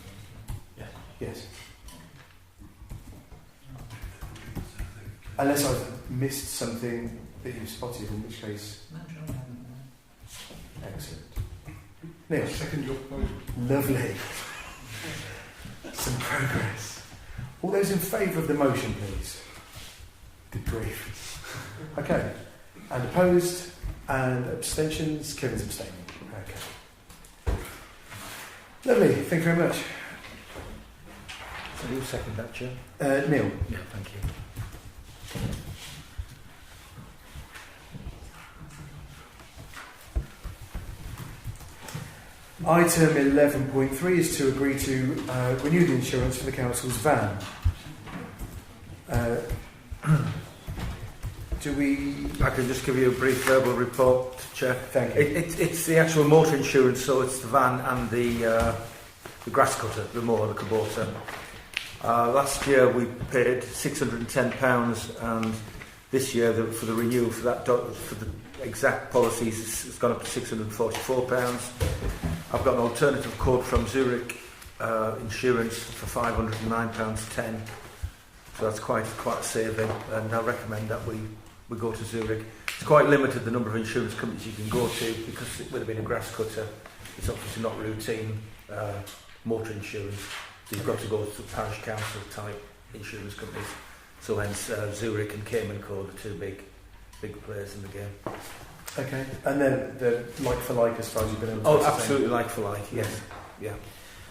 Yes. Unless I've missed something that you've spotted, in which case, No, sure, we haven't. excellent. Neil, Second your proposal. lovely. Some progress. All those in favour of the motion, please. Good grief. Okay. And opposed and abstentions. Kevin's abstaining. Okay. Lovely. Thank you very much. So you'll second that, Chair? Neil. Yeah, thank you. Item 11.3 is to agree to renew the insurance for the council's van. Do we... I can just give you a brief verbal report, Chair. Thank you. It's the actual motor insurance, so it's the van and the grass cutter, the mower, the Kubota. Last year we paid £610, and this year for the renewal for that for the exact policies it's gone up to £644. I've got an alternative quote from Zurich Insurance for £509.10, so that's quite a saving, and I recommend that we go to Zurich. It's quite limited the number of insurance companies you can go to because it would have been a grass cutter. It's obviously not routine motor insurance, So you've got to go through parish council type insurance companies. So hence Zurich and Cayman Core, the two big players in the game. Okay, and then the like for like as far as you've been able to Oh, ascertain? absolutely like for like, yes. Yeah.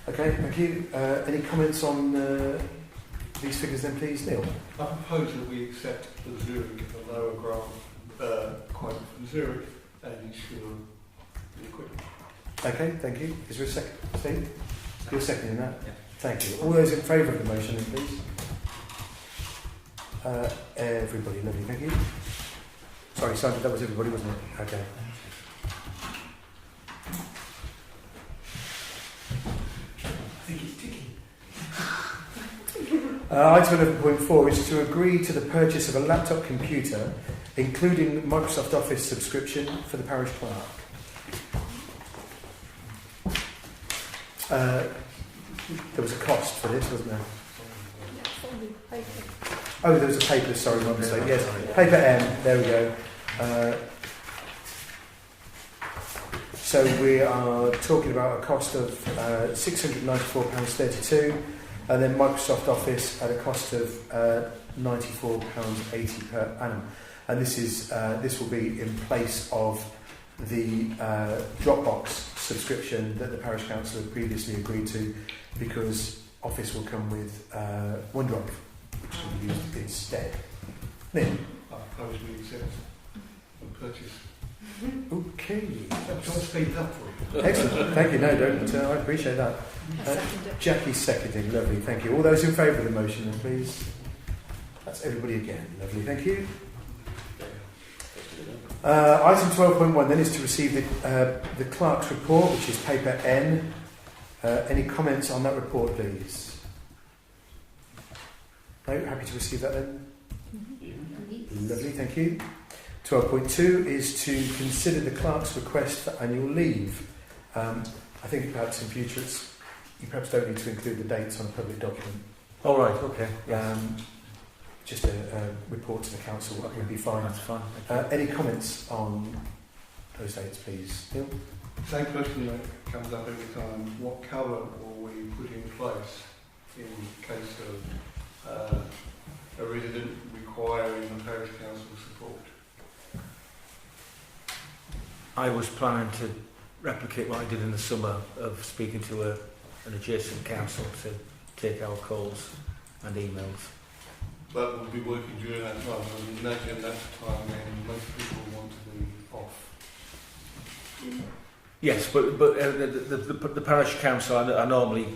Okay, thank you. Any comments on these figures then, please, Neil? I propose that we accept the Zurich at a lower grant quote from Zurich and insure the equipment. Okay, thank you. Is there a second? Steve? You're seconding that? Yeah. Thank you. All those in favour of the motion then, please? Everybody, lovely, thank you. Sorry, Simon, that was everybody, wasn't it? Okay. I think it's ticking. Item 11.4 is to agree to the purchase of a laptop computer, including Microsoft Office subscription for the parish clerk. There was a cost for this, wasn't there? Oh, there was a paper, sorry, my mistake. Yes, paper M, there we go. So we are talking about a cost of £694.32, and then Microsoft Office at a cost of £94.80 per annum. And this will be in place of the Dropbox subscription that the parish council had previously agreed to, because Office will come with OneDrive, which will be used instead. Then, I propose we accept and purchase. okay. I'm trying to speed it up for you. Excellent. Thank you. No, don't. I appreciate that. Jackie's seconding. Lovely. Thank you. All those in favour of the motion, then, please. That's everybody again. Lovely. Thank you. Item 12.1 then is to receive the clerk's report, which is paper N. Any comments on that report, please? No? Happy to receive that then? Mm-hmm. Lovely. Thank you. 12.2 is to consider the clerk's request for annual leave. I think perhaps in future you perhaps don't need to include the dates on a public document. All right. Okay. Just a report to the council would be fine. That's fine. Any comments on those dates, please? Neil? Same question that comes up every time. What cover will we put in place in case of a resident requiring the parish council support? I was planning to replicate what I did in the summer of speaking to an adjacent council to take our calls and emails. But we'll be working during that time. I imagine that's the time when most people want to be off. Yes, but the parish council I normally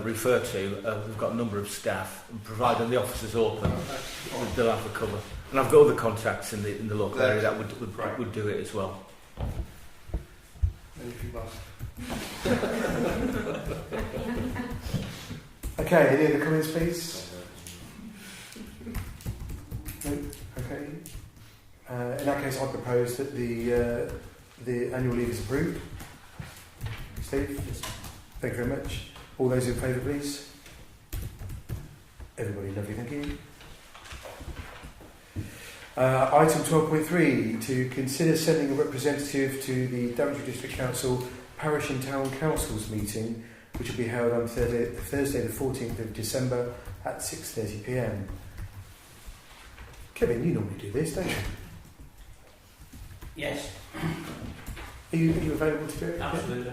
refer to, we've got a number of staff, and providing the office is open, they'll have the cover. And I've got other contacts in the local area that would do it as well. And if you must. Okay, any other comments, please? No? Okay. In that case, I propose that the annual leave is approved. Steve? Thank you very much. All those in favour, please? Everybody, lovely, thank you. Item 12.3, to consider sending a representative to the Daventry District Council Parish and Town Councils meeting, which will be held on Thursday the 14th of December at 6:30 p.m. Kevin, you normally do this, don't you? Yes. Are you available to do it? Absolutely.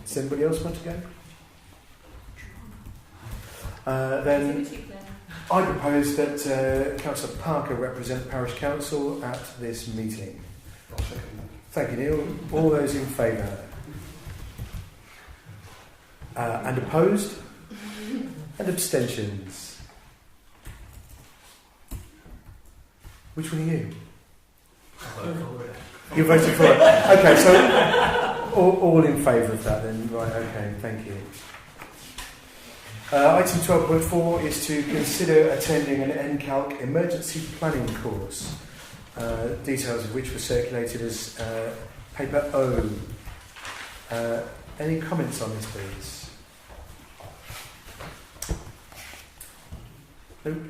Does anybody else want to go? Then I propose that Councillor Parker represent Parish Council at this meeting. Thank you, Neil. All those in favour? And opposed? And abstentions? Which one are you? You're voting for it. Okay, so all in favour of that then. Right, okay, thank you. Item 12.4 is to consider attending an NCALC emergency planning course, details of which were circulated as paper O. Any comments on this, please? Nope.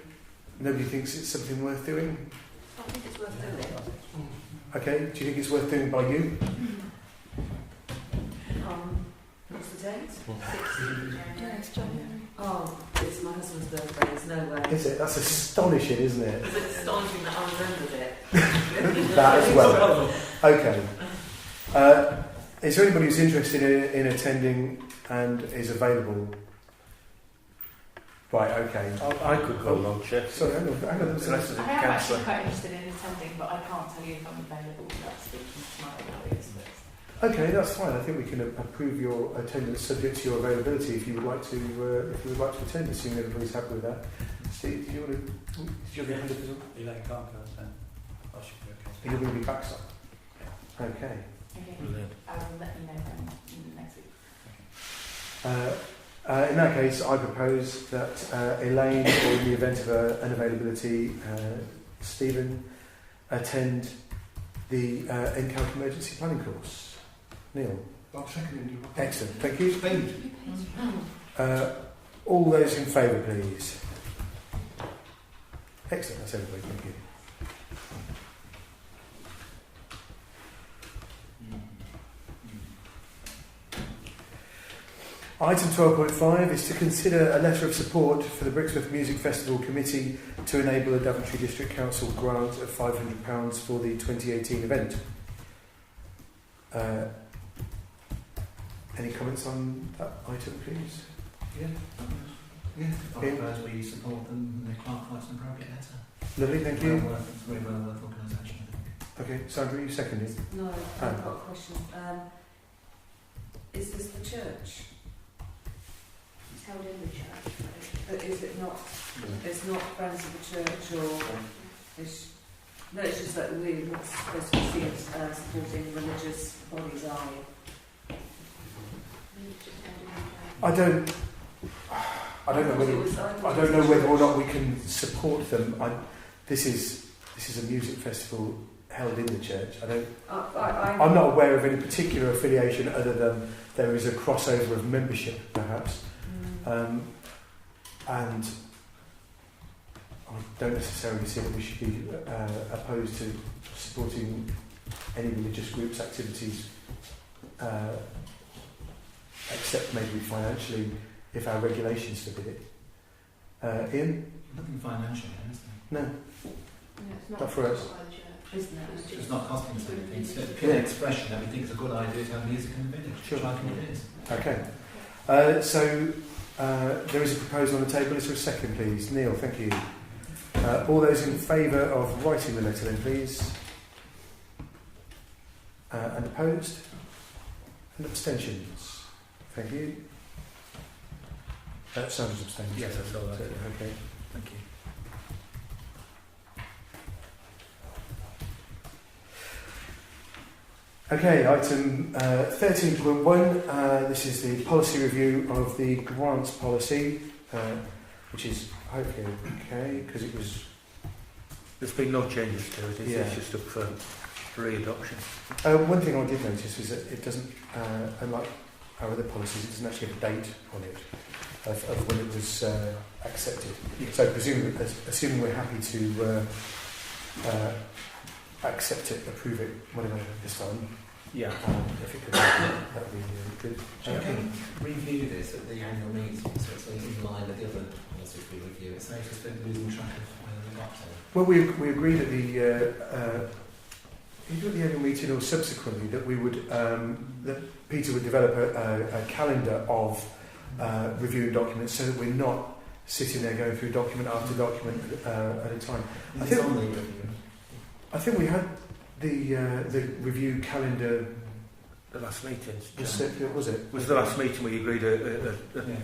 Nobody thinks it's something worth doing? I think it's worth doing. Okay, do you think it's worth doing by you? What's the date? Yeah, it's January. Oh, it's my husband's birthday, there's no way. Is it? That's astonishing, isn't it? It's astonishing that I remembered it. That as well. Okay. Is there anybody who's interested in attending and is available? Right, okay. I could go along, Chair. Sorry, hang on. The rest of the I am actually council. quite interested in attending, but I can't tell you if I'm available without speaking to my lawyers. Okay, that's fine. I think we can approve your attendance subject to your availability if you would like to attend. Assuming everybody's happy with that. Steve, do you want to? Did you have your hand up as well? Elaine can't go, then I should be okay. You're going to be back, son. Okay. Okay. Brilliant. I will let you know then next week. In that case, I propose that Elaine, or in the event of an unavailability, Stephen, attend the Encounter Emergency Planning course. Neil? I'll second you. Excellent, thank you. Thank All those in favour, please. Excellent, that's everybody, thank you. Item 12.5 is to consider a letter of support for the Brixworth Music Festival Committee to enable a Daventry District Council grant of £500 for the 2018 event. Any comments on that item, please? Yeah. I propose we support them and the Clark writes an appropriate letter. Lovely, thank you. Very well worth organisation, I think. Okay, Sandra, you seconded. No, I've got a question. Is this the church? It's held in the church. But is it not? It's not Friends of the Church, or it's, no? It's just that we're not supposed to see it supporting religious bodies, are we? I don't know whether or not we can support them. This is a music festival held in the church. I'm not aware of any particular affiliation other than there is a crossover of membership, perhaps. And I don't necessarily see that we should be opposed to supporting any religious groups' activities, except maybe financially, if our regulations forbid it. Ian? Nothing financial, is there? No. It's Not for us. Isn't it? It's not costing us anything. It's a pure expression that we think it's a good idea to have music in the village. Sure. Which I think it is. Okay. So there is a proposal on the table. Is there a second, please? Neil, thank you. All those in favour of writing the letter, then, please. And opposed? And abstentions? Thank you. Sandra's abstaining. Yes, that's all right. Okay. Thank you. Okay, item 13.1. This is the policy review of the grants policy, which is hopefully okay because it was. There's been no changes to it. Yeah. It's just up for re-adoption. One thing I did notice is that it doesn't, unlike our other policies, it doesn't actually have a date on it of when it was accepted. So assuming we're happy to accept it, approve it, whatever this time. Yeah. If it could, that would be good. We can review this at the annual meeting, so it's in line with the other policies we review. It saves us losing track of where we got to. Well, we agreed at the either at the annual meeting or subsequently that we would that Peter would develop a calendar of reviewing documents so that we're not sitting there going through document after document at a time. I think we had the review calendar. The last meeting. Was it? Was the last meeting we agreed a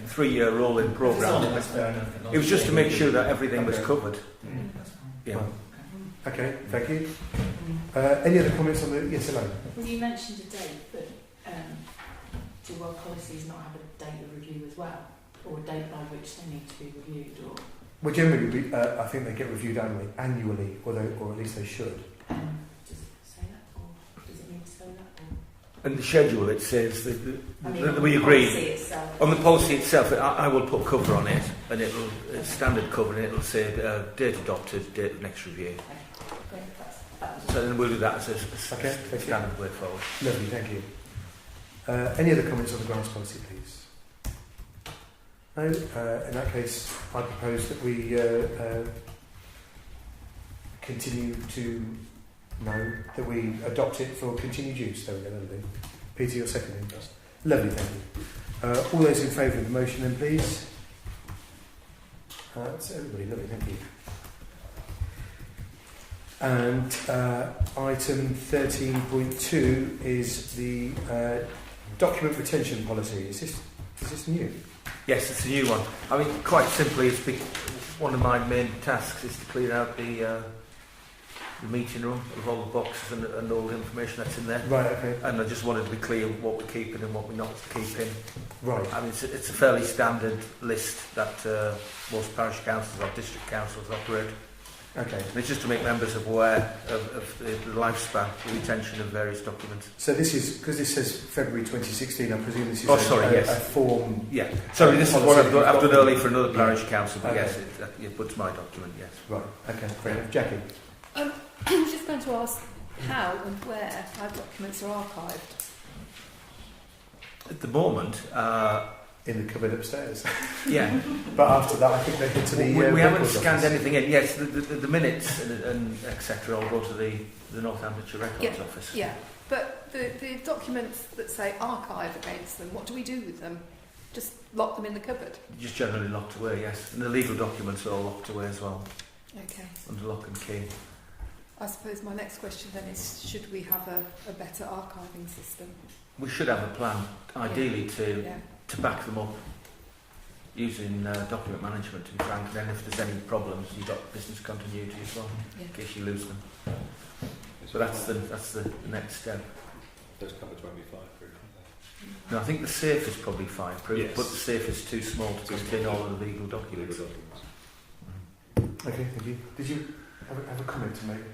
3-year rolling programme? It was just to make sure that everything was covered. Yeah. Okay, thank you. Any other comments on the... Yes, Elaine? Well, you mentioned a date, but do our policies not have a date of review as well? Or a date by which they need to be reviewed? Or Well, generally, I think they get reviewed annually, or at least they should. does it say that? Or does it need to say that? Or? And the schedule, it says that we The agreed. policy itself. On the policy itself, I will put cover on it, and it's standard cover, and it'll say date adopted, date of next review. Okay, So then we'll do that as a Okay, thank you. standard way forward. Lovely, thank you. Any other comments on the grants policy, please? No. In that case, I propose that we continue to that we adopt it for continued use. There we go. Lovely. Peter, you're seconding. Lovely, thank you. All those in favour of the motion, then, please. That's everybody. Lovely, thank you. And item 13.2 is the document retention policy. Is this new? Yes, it's a new one. I mean, quite simply, one of my main tasks is to clear out the meeting room of all the boxes and all the information that's in there. Right, okay. And I just wanted to be clear what we're keeping and what we're not keeping. Right. I mean, it's a fairly standard list that most parish councils or district councils operate. Okay. And it's just to make members aware of the lifespan, the retention of various documents. So this is, because this says February 2016, I presume this is a form... Yeah. Sorry, this is what I've done early for another parish council, but okay. yes, it puts my document, yes. Right, okay, fair enough. Jackie? I was just going to ask how and where our documents are archived. At the moment... in the cupboard upstairs. Yeah. But after that, I think they get to the we haven't records scanned office. anything in. Yes, the minutes and etc. all go to the Northamptonshire Records Office. Yeah, but the documents that say archive against them, what do we do with them? Just lock them in the cupboard? Just generally locked away, yes. And the legal documents are all locked away as well. Okay. Under lock and key. I suppose my next question then is, should we have a better archiving system? We should have a plan, ideally, to back them up using document management, to be frank. And then if there's any problems, you've got business continuity as well, in case you lose them. So that's the next step. Those cupboards won't be fireproof, will No, I think the safe is probably fireproof, yes. but the safe is too small to contain all of the legal documents. Okay, thank you. Did you have a comment to make?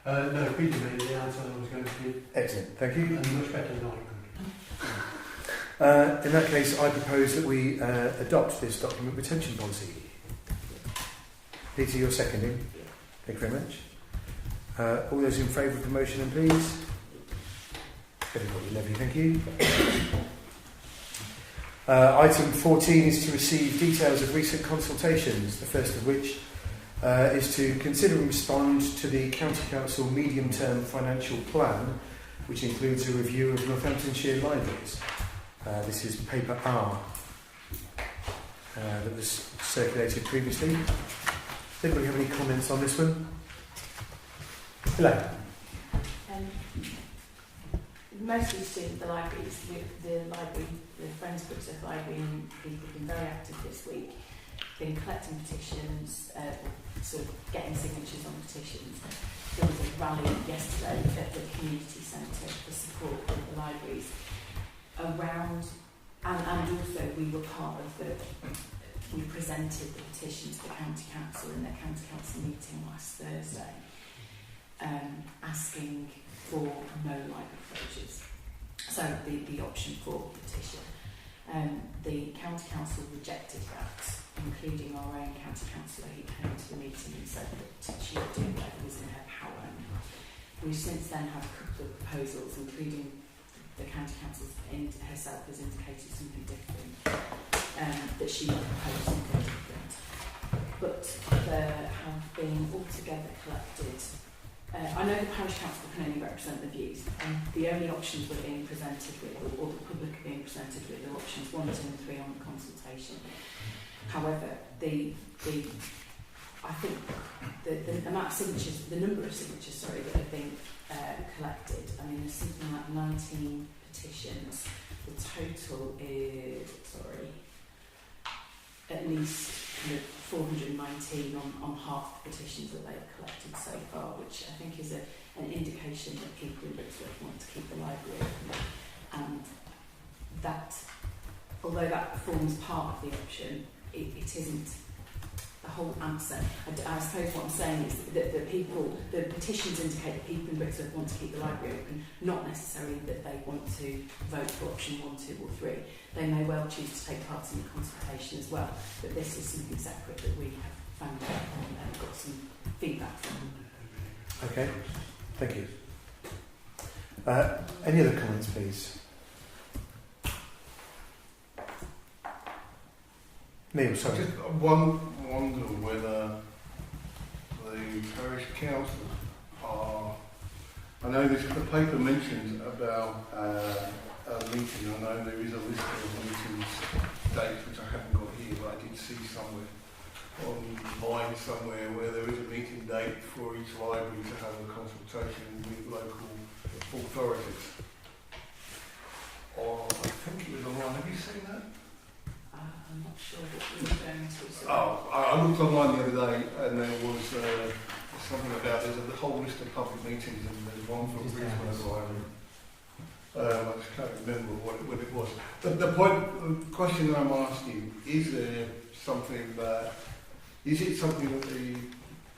No, Peter made the answer I was going to give. Excellent, thank you. And much better than I could. In that case, I propose that we adopt this document retention policy. Peter, you're seconding. Thank you very much. All those in favour of the motion, then, please. Everybody, lovely, thank you. Item 14 is to receive details of recent consultations, the first of which is to consider and respond to the County Council medium-term financial plan, which includes a review of Northamptonshire libraries. This is paper R that was circulated previously. Does anybody have any comments on this one? Hello. Mostly to do with the libraries. The Friends Brixworth Library and people have been very active this week. Been collecting petitions, sort of getting signatures on petitions. There was a rally yesterday at the community centre for support of the libraries around, and also we were part of we presented the petition to the County Council in their County Council meeting last Thursday, asking for no library closures. So the option for the petition. The County Council rejected that, including our own County Councillor who came to the meeting and said that she would do whatever was in her power. We've since then had a couple of proposals, including the County Council herself has indicated something different, that she would propose something different. But there have been altogether collected, I know the Parish Council can only represent the views, and the only options we're being presented with, or the public are being presented with, are options 1, 2 and 3 on the consultation. However, I think the amount of signatures, the number of signatures, that have been collected, I mean, there's something like 19 petitions. The total is, at least 419 on half the petitions that they've collected so far, which I think is an indication that people in Brixworth want to keep the library open. And that, although that forms part of the option, it isn't the whole answer. I suppose what I'm saying is that the petitions indicate that people in Brixworth want to keep the library open, not necessarily that they want to vote for option 1, 2 or 3. They may well choose to take part in the consultation as well, but this is something separate that we have found out and got some feedback from. Okay, thank you. Any other comments, please? Neil, sorry. Just wonder whether the parish council are. I know this, the paper mentions about a meeting. I know there is a list of meetings dates which I haven't got here, but I did see somewhere online somewhere where there is a meeting date for each library to have a consultation with local authorities. Or I think it was online. Have you seen that? I'm not sure what you're going to. So I looked online the other day and there was something about there's a whole list of public meetings and there's one from Brixworth Parish. I just can't remember what it was. The question that I'm asking, is it something that the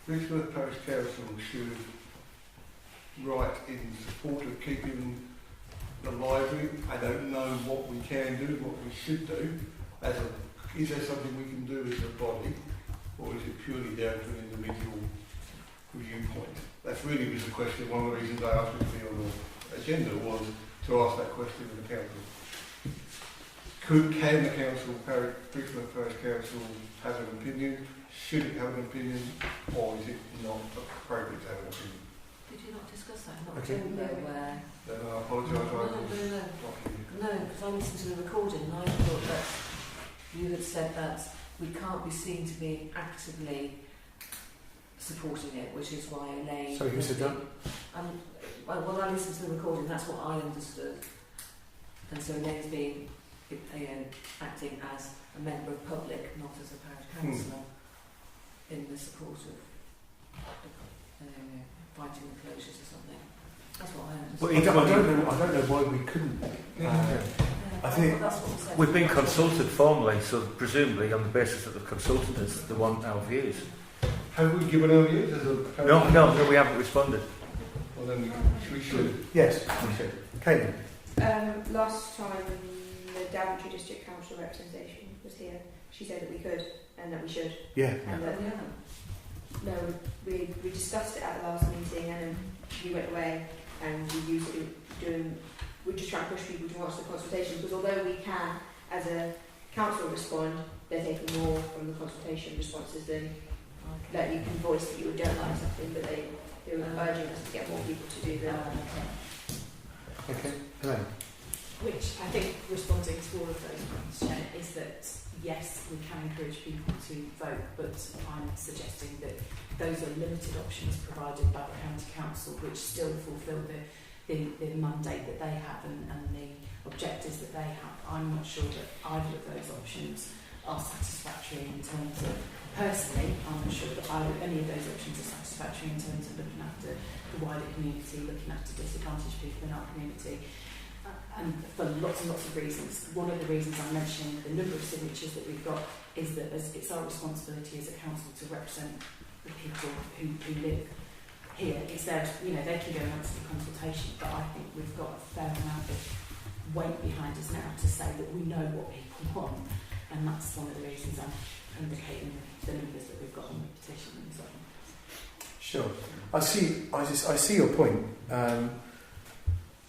Brixworth Parish Council should write in support of keeping the library? I don't know what we can do, what we should do. Is there something we can do as a body, or is it purely down to an individual viewpoint? That's really just a question. One of the reasons I asked it to be on the agenda was to ask that question of the council. Can the council, Brixworth Parish Council, have an opinion? Should it have an opinion, or is it not appropriate to have an opinion? Did you not discuss that in Okay. October where... Then I apologise. No, because I listened to the recording and I thought that you had said that we can't be seen to be actively supporting it, which is why Elaine... Sorry, who said that? Well, I listened to the recording, that's what I understood. And so Elaine's being, acting as a member of public, not as a parish councillor, in the support of fighting the closures or something. That's what I understood. I don't know why we couldn't. I think that's what we said. We've been consulted formally, so presumably on the basis that the consultant is the one our views. Have we given our views as a... No, we haven't responded. Well, then we should. Yes, we should. Caitlin. Last time the Daventry District Council representation was here, she said that we could and that we should. Yeah. And that no, we discussed it at the last meeting and we went away and we used it doing. We just try and push people to watch the consultation because although we can, as a council, respond, they're taking more from the consultation responses than that you can voice that you don't like something, but they were urging us to get more people to do that. Okay. Hello. Which I think, responding to all of those points, Jen, is that yes, we can encourage people to vote, but I'm suggesting that those are limited options provided by the county council, which still fulfil the mandate that they have and the objectives that they have. I'm not sure that either of those options are satisfactory in terms of, personally, I'm not sure that any of those options are satisfactory in terms of looking after the wider community, looking after disadvantaged people in our community. And for lots and lots of reasons. One of the reasons I'm mentioning the number of signatures that we've got is that it's our responsibility as a council to represent the people who live here. It's their, they can go out to the consultation, but I think we've got a fair amount of weight behind us now to say that we know what people want, and that's one of the reasons I'm indicating the numbers that we've got on the petition and so on. Sure. I see your point.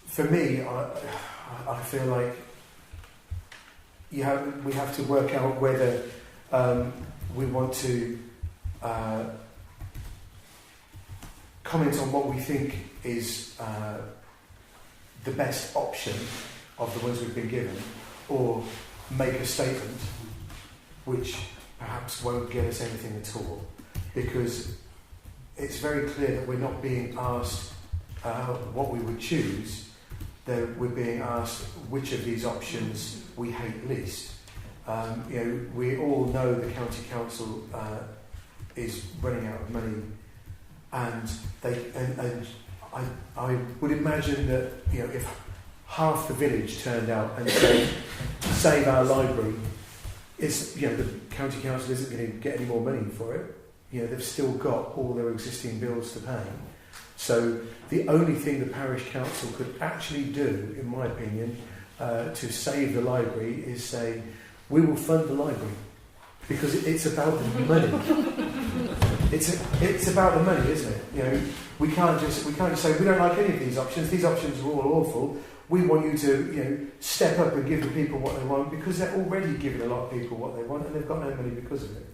For me, I feel like we have to work out whether we want to comment on what we think is the best option of the ones we've been given, or make a statement which perhaps won't get us anything at all, because it's very clear that we're not being asked what we would choose. That we're being asked which of these options we hate least. We all know the county council is running out of money, and I would imagine that if half the village turned out and said save our library, the county council isn't going to get any more money for it. They've still got all their existing bills to pay. So the only thing the parish council could actually do, in my opinion, to save the library is say, we will fund the library, because it's about the money. It's about the money, isn't it? We can't just say we don't like any of these options. These options are all awful. we want you to, step up and give the people what they want, because they're already giving a lot of people what they want and they've got no money because of it.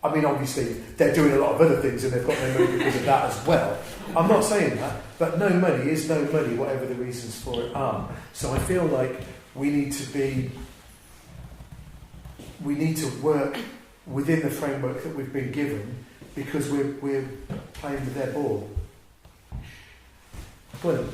I mean, obviously, they're doing a lot of other things and they've got no money because of that as well. I'm not saying that, but no money is no money, whatever the reasons for it are. So I feel like we need to work within the framework that we've been given, because we're playing with their ball. Well,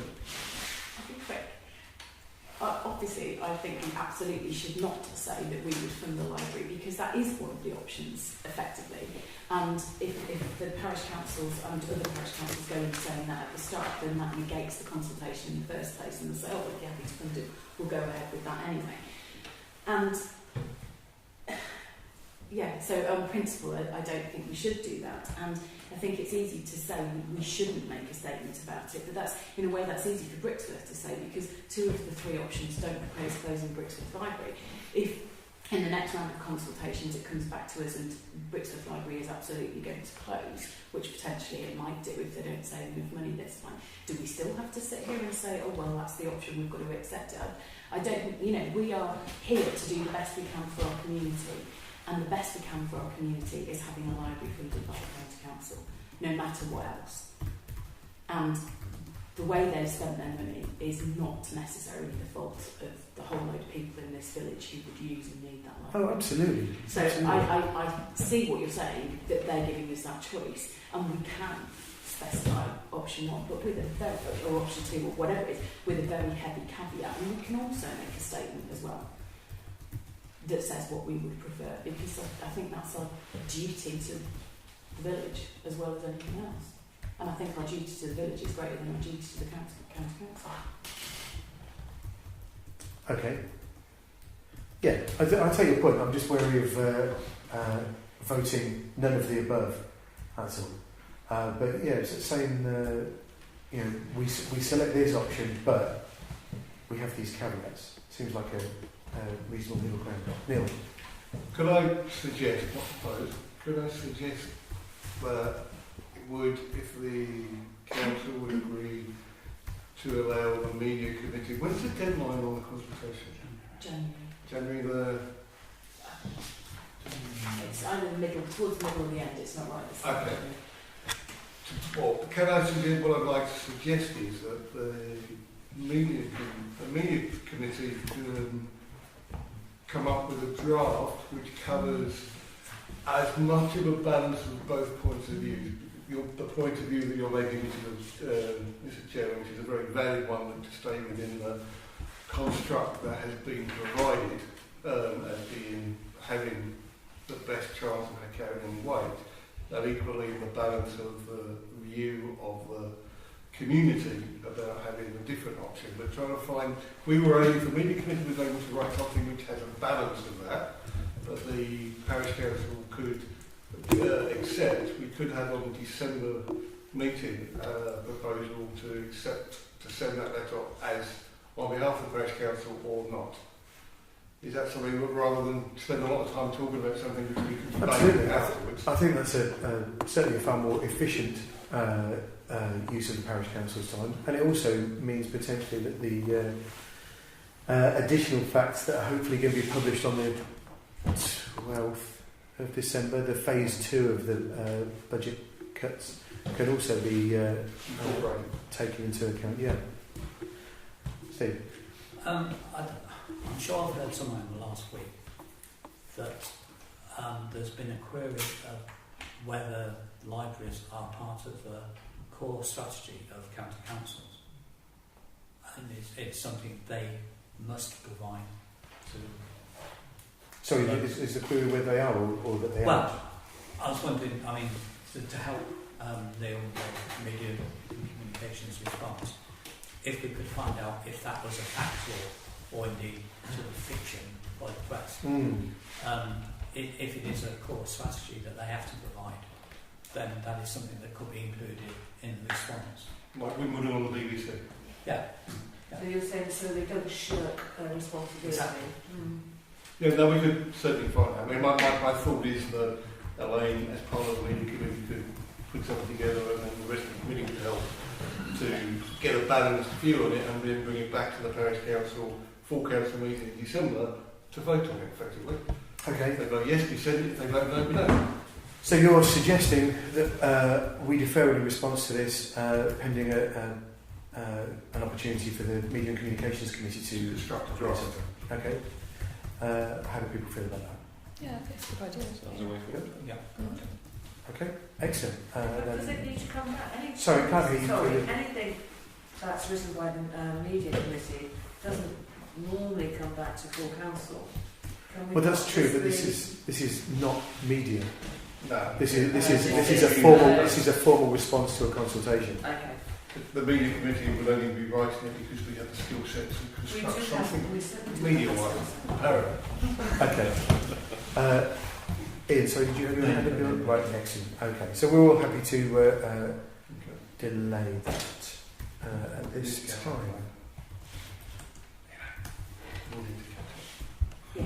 obviously, I think we absolutely should not say that we would fund the library, because that is one of the options, effectively. And if the parish councils and other parish councils go in saying that at the start, then that negates the consultation in the first place, and they'll say, oh, we'd be happy to fund it, we'll go ahead with that anyway. And so on principle, I don't think we should do that. And I think it's easy to say we shouldn't make a statement about it, but that's, in a way, that's easy for Brixworth to say, because 2 of the 3 options don't propose closing Brixworth Library. If in the next round of consultations it comes back to us and Brixworth Library is absolutely going to close, which potentially it might do if they don't save enough money this time, do we still have to sit here and say, oh, well, that's the option, we've got to accept it? I don't, we are here to do the best we can for our community. And the best we can for our community is having a library funded by the County Council, no matter what else. And the way they've spent their money is not necessarily the fault of the whole load of people in this village who would use and need that library. Oh, absolutely. So absolutely. I see what you're saying, that they're giving us that choice, and we can specify option 1, but with a very, or option 2, or whatever it is, with a very heavy caveat. And we can also make a statement as well that says what we would prefer, because I think that's our duty to the village as well as anything else. And I think our duty to the village is greater than our duty to the county council. Okay. Yeah, I take your point. I'm just wary of voting none of the above. That's all. But yeah, it's saying we select this option, but we have these caveats. Seems like a reasonable middle ground. Neil? Could I suggest, not propose, could I suggest that it would, if the council would agree to allow the media committee, when's the deadline on the consultation? January the... It's either towards the middle or the end, it's not right. Okay. Well, can I suggest, what I'd like to suggest is that the media committee could come up with a draft which covers as much of a balance of both points of view. The point of view that you're making, Mr. Chairman, which is a very valid one, to stay within the construct that has been provided as being having the best chance of carrying weight, and equally the balance of the view of the community about having a different option, but trying to find, if the media committee was able to write something which has a balance of that the parish council could accept, we could have on the December meeting a proposal to send that letter as on behalf of the parish council or not. Is that something that, rather than spend a lot of time talking about something which we can debate afterwards? I think that's certainly a far more efficient use of the parish council's time, and it also means potentially that the additional facts that are hopefully going to be published on the 12th of December, the phase 2 of the budget cuts, can also be taken into account. Yeah. Steve? I'm sure I've heard somewhere in the last week that there's been a query of whether libraries are part of the core strategy of county councils. And it's something they must provide to... Sorry, is the query where they are or that they well, aren't? I was wondering, to help Neil with media and communications response, if we could find out if that was a factual or indeed sort of fiction by the press. If it is a core strategy that they have to provide, then that is something that could be included in the response. Like we would on the BBC? Yeah. So you're saying so they don't shirk responsibility? Exactly. Yeah, no, we could certainly find out. I mean, my thought is that Elaine, as part of the media committee, could put something together and then the rest of the committee could help to get a balanced view on it and then bring it back to the parish council, full council meeting in December to vote on it effectively. Okay. If they vote yes, we send it. If they vote no, we don't. So you're suggesting that we defer in response to this, pending an opportunity for the Media and Communications Committee to construct a draft draft. something. Okay. How do people feel about that? Yeah, that's a good idea. Sounds a way forward. Yeah. Okay, excellent. Does it need to come back? Sorry, can't hear you. Sorry, anything that's written by the media committee doesn't normally come back to full council. Can we Well, that's not true, just but really- this is not media. No. This is a formal response to a consultation. Okay. The media committee will only be writing it because we have the skill set to We construct do have, something we certainly do media have wise. Okay. Ian, sorry, did you have your hand up? Right, excellent. Okay, so we're all happy to delay that at this time. Yeah.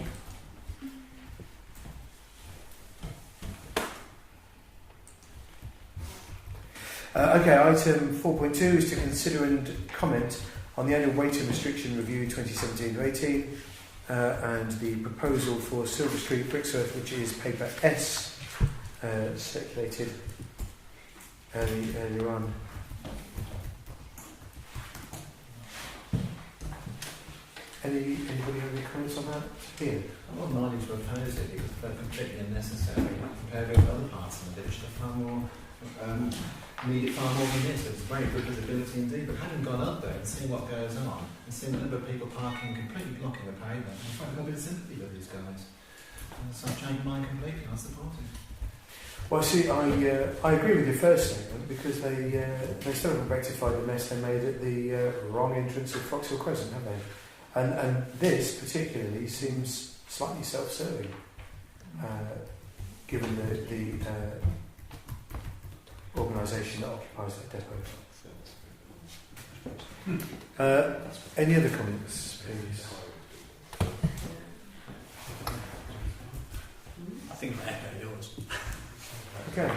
Okay, item 4.2 is to consider and comment on the annual weight and restriction review 2017-18 and the proposal for Silver Street Brixworth, which is paper S, circulated earlier on. Anybody have any comments on that? Ian? I'm not minding to oppose it because they're completely unnecessary compared with other parts of the village. They're far more, need it far more than this. It's very good visibility indeed. But having gone up there and seen what goes on and seeing the number of people parking completely blocking the pavement, in fact, I've got a bit of sympathy with these guys. So I've changed my mind completely. I support it. Well, see, I agree with your first statement because they still haven't rectified the mess they made at the wrong entrance of Foxhill Crescent, have they? And this particularly seems slightly self-serving, given the organisation that occupies that depot. Any other comments, please? I think I echo yours. Okay.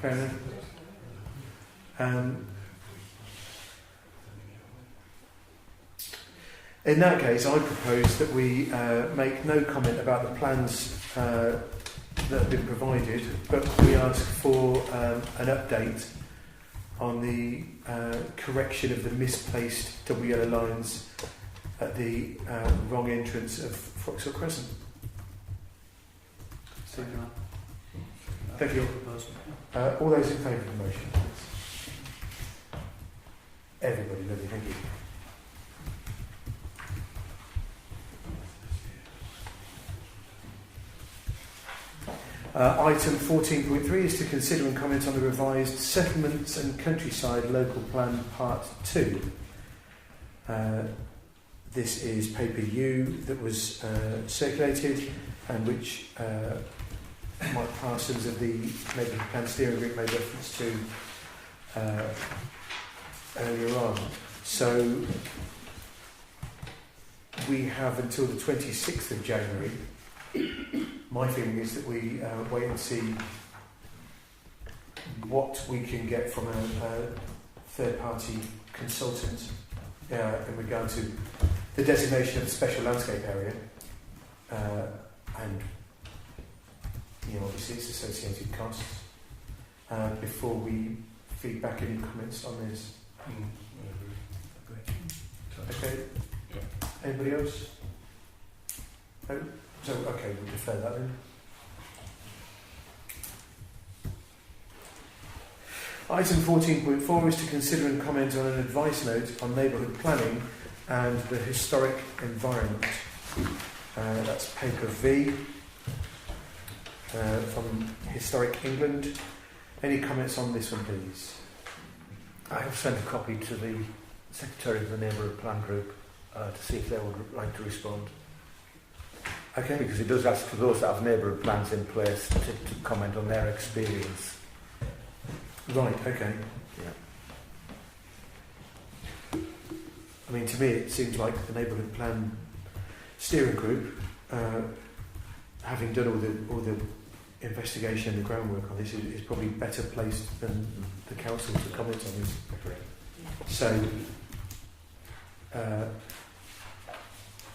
Fair enough. In that case, I propose that we make no comment about the plans that have been provided, but we ask for an update on the correction of the misplaced double yellow lines at the wrong entrance of Foxhill Crescent. Thank you. All those in favour of the motion, please. Everybody, lovely, thank you. Item 14.3 is to consider and comment on the revised Settlements and Countryside Local Plan Part 2. This is paper U that was circulated and which Mike Parsons of the Neighbourhood Plan Steering Group made reference to earlier on. So we have until the 26th of January. My feeling is that we wait and see what we can get from a third-party consultant in regard to the designation of a special landscape area, and obviously its associated costs, before we feed back any comments on this. Okay. Yeah. Anybody else? No? So, okay, we'll defer that then. Item 14.4 is to consider and comment on an advice note on neighbourhood planning and the historic environment. That's paper V from Historic England. Any comments on this one, please? I have sent a copy to the Secretary of the Neighbourhood Plan Group to see if they would like to respond. Okay. Because it does ask for those that have neighbourhood plans in place to comment on their experience. Right, okay. Yeah. I mean, to me it seems like the Neighbourhood Plan Steering Group, having done all the investigation and the groundwork on this is probably better placed than the council to comment on this. So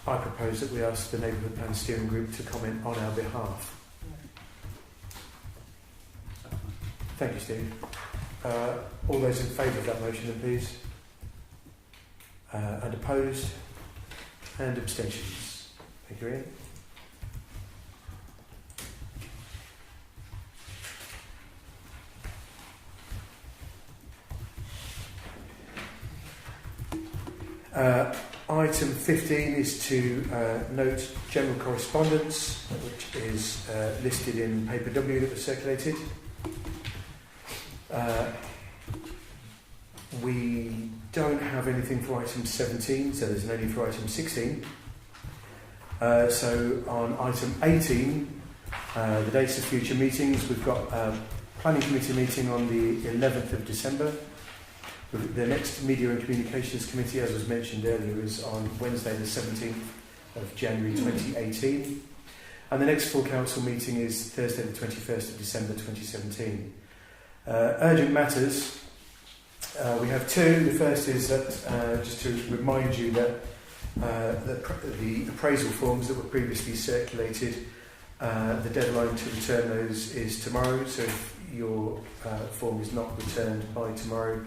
I propose that we ask the Neighbourhood Plan Steering Group to comment on our behalf. Thank you, Steve. All those in favour of that motion, then, please. And opposed? And abstentions? Thank you, Ian. Item 15 is to note general correspondence, which is listed in paper W that was circulated. We don't have anything for item 17, so there's only for item 16. So on item 18, the dates of future meetings, we've got a planning committee meeting on the 11th of December. The next Media and Communications Committee, as was mentioned earlier, is on Wednesday the 17th of January 2018. And the next full council meeting is Thursday the 21st of December 2017. Urgent matters, we have two. The first is that, just to remind you that the appraisal forms that were previously circulated, the deadline to return those is tomorrow, so if your form is not returned by tomorrow,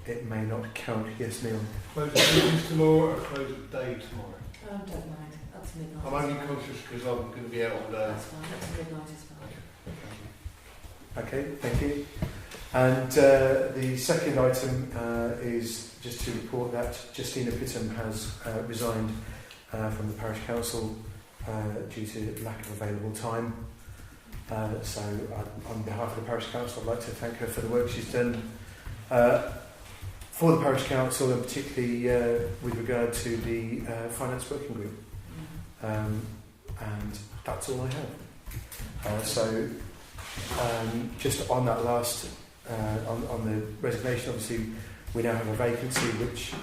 it may not count. Yes, Neil? Close of meetings tomorrow or close of day tomorrow? Oh, don't mind. Up to midnight. I'm only conscious because I'm going to be out all day. That's fine. Up to midnight is fine. Okay, thank you. And the second item is just to report that Justina Pittam has resigned from the parish council due to lack of available time. So on behalf of the parish council, I'd like to thank her for the work she's done for the parish council, and particularly with regard to the finance working group. And that's all I have. So just on that last, on the resignation, obviously we now have a vacancy which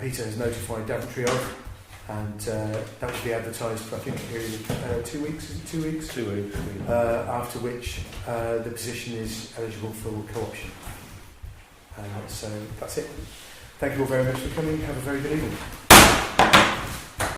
Peter has notified Daventry of, and that will be advertised for, I think, a period of 2 weeks. Is it 2 weeks? 2 weeks. After which the position is eligible for co-option. So that's it. Thank you all very much for coming. Have a very good evening.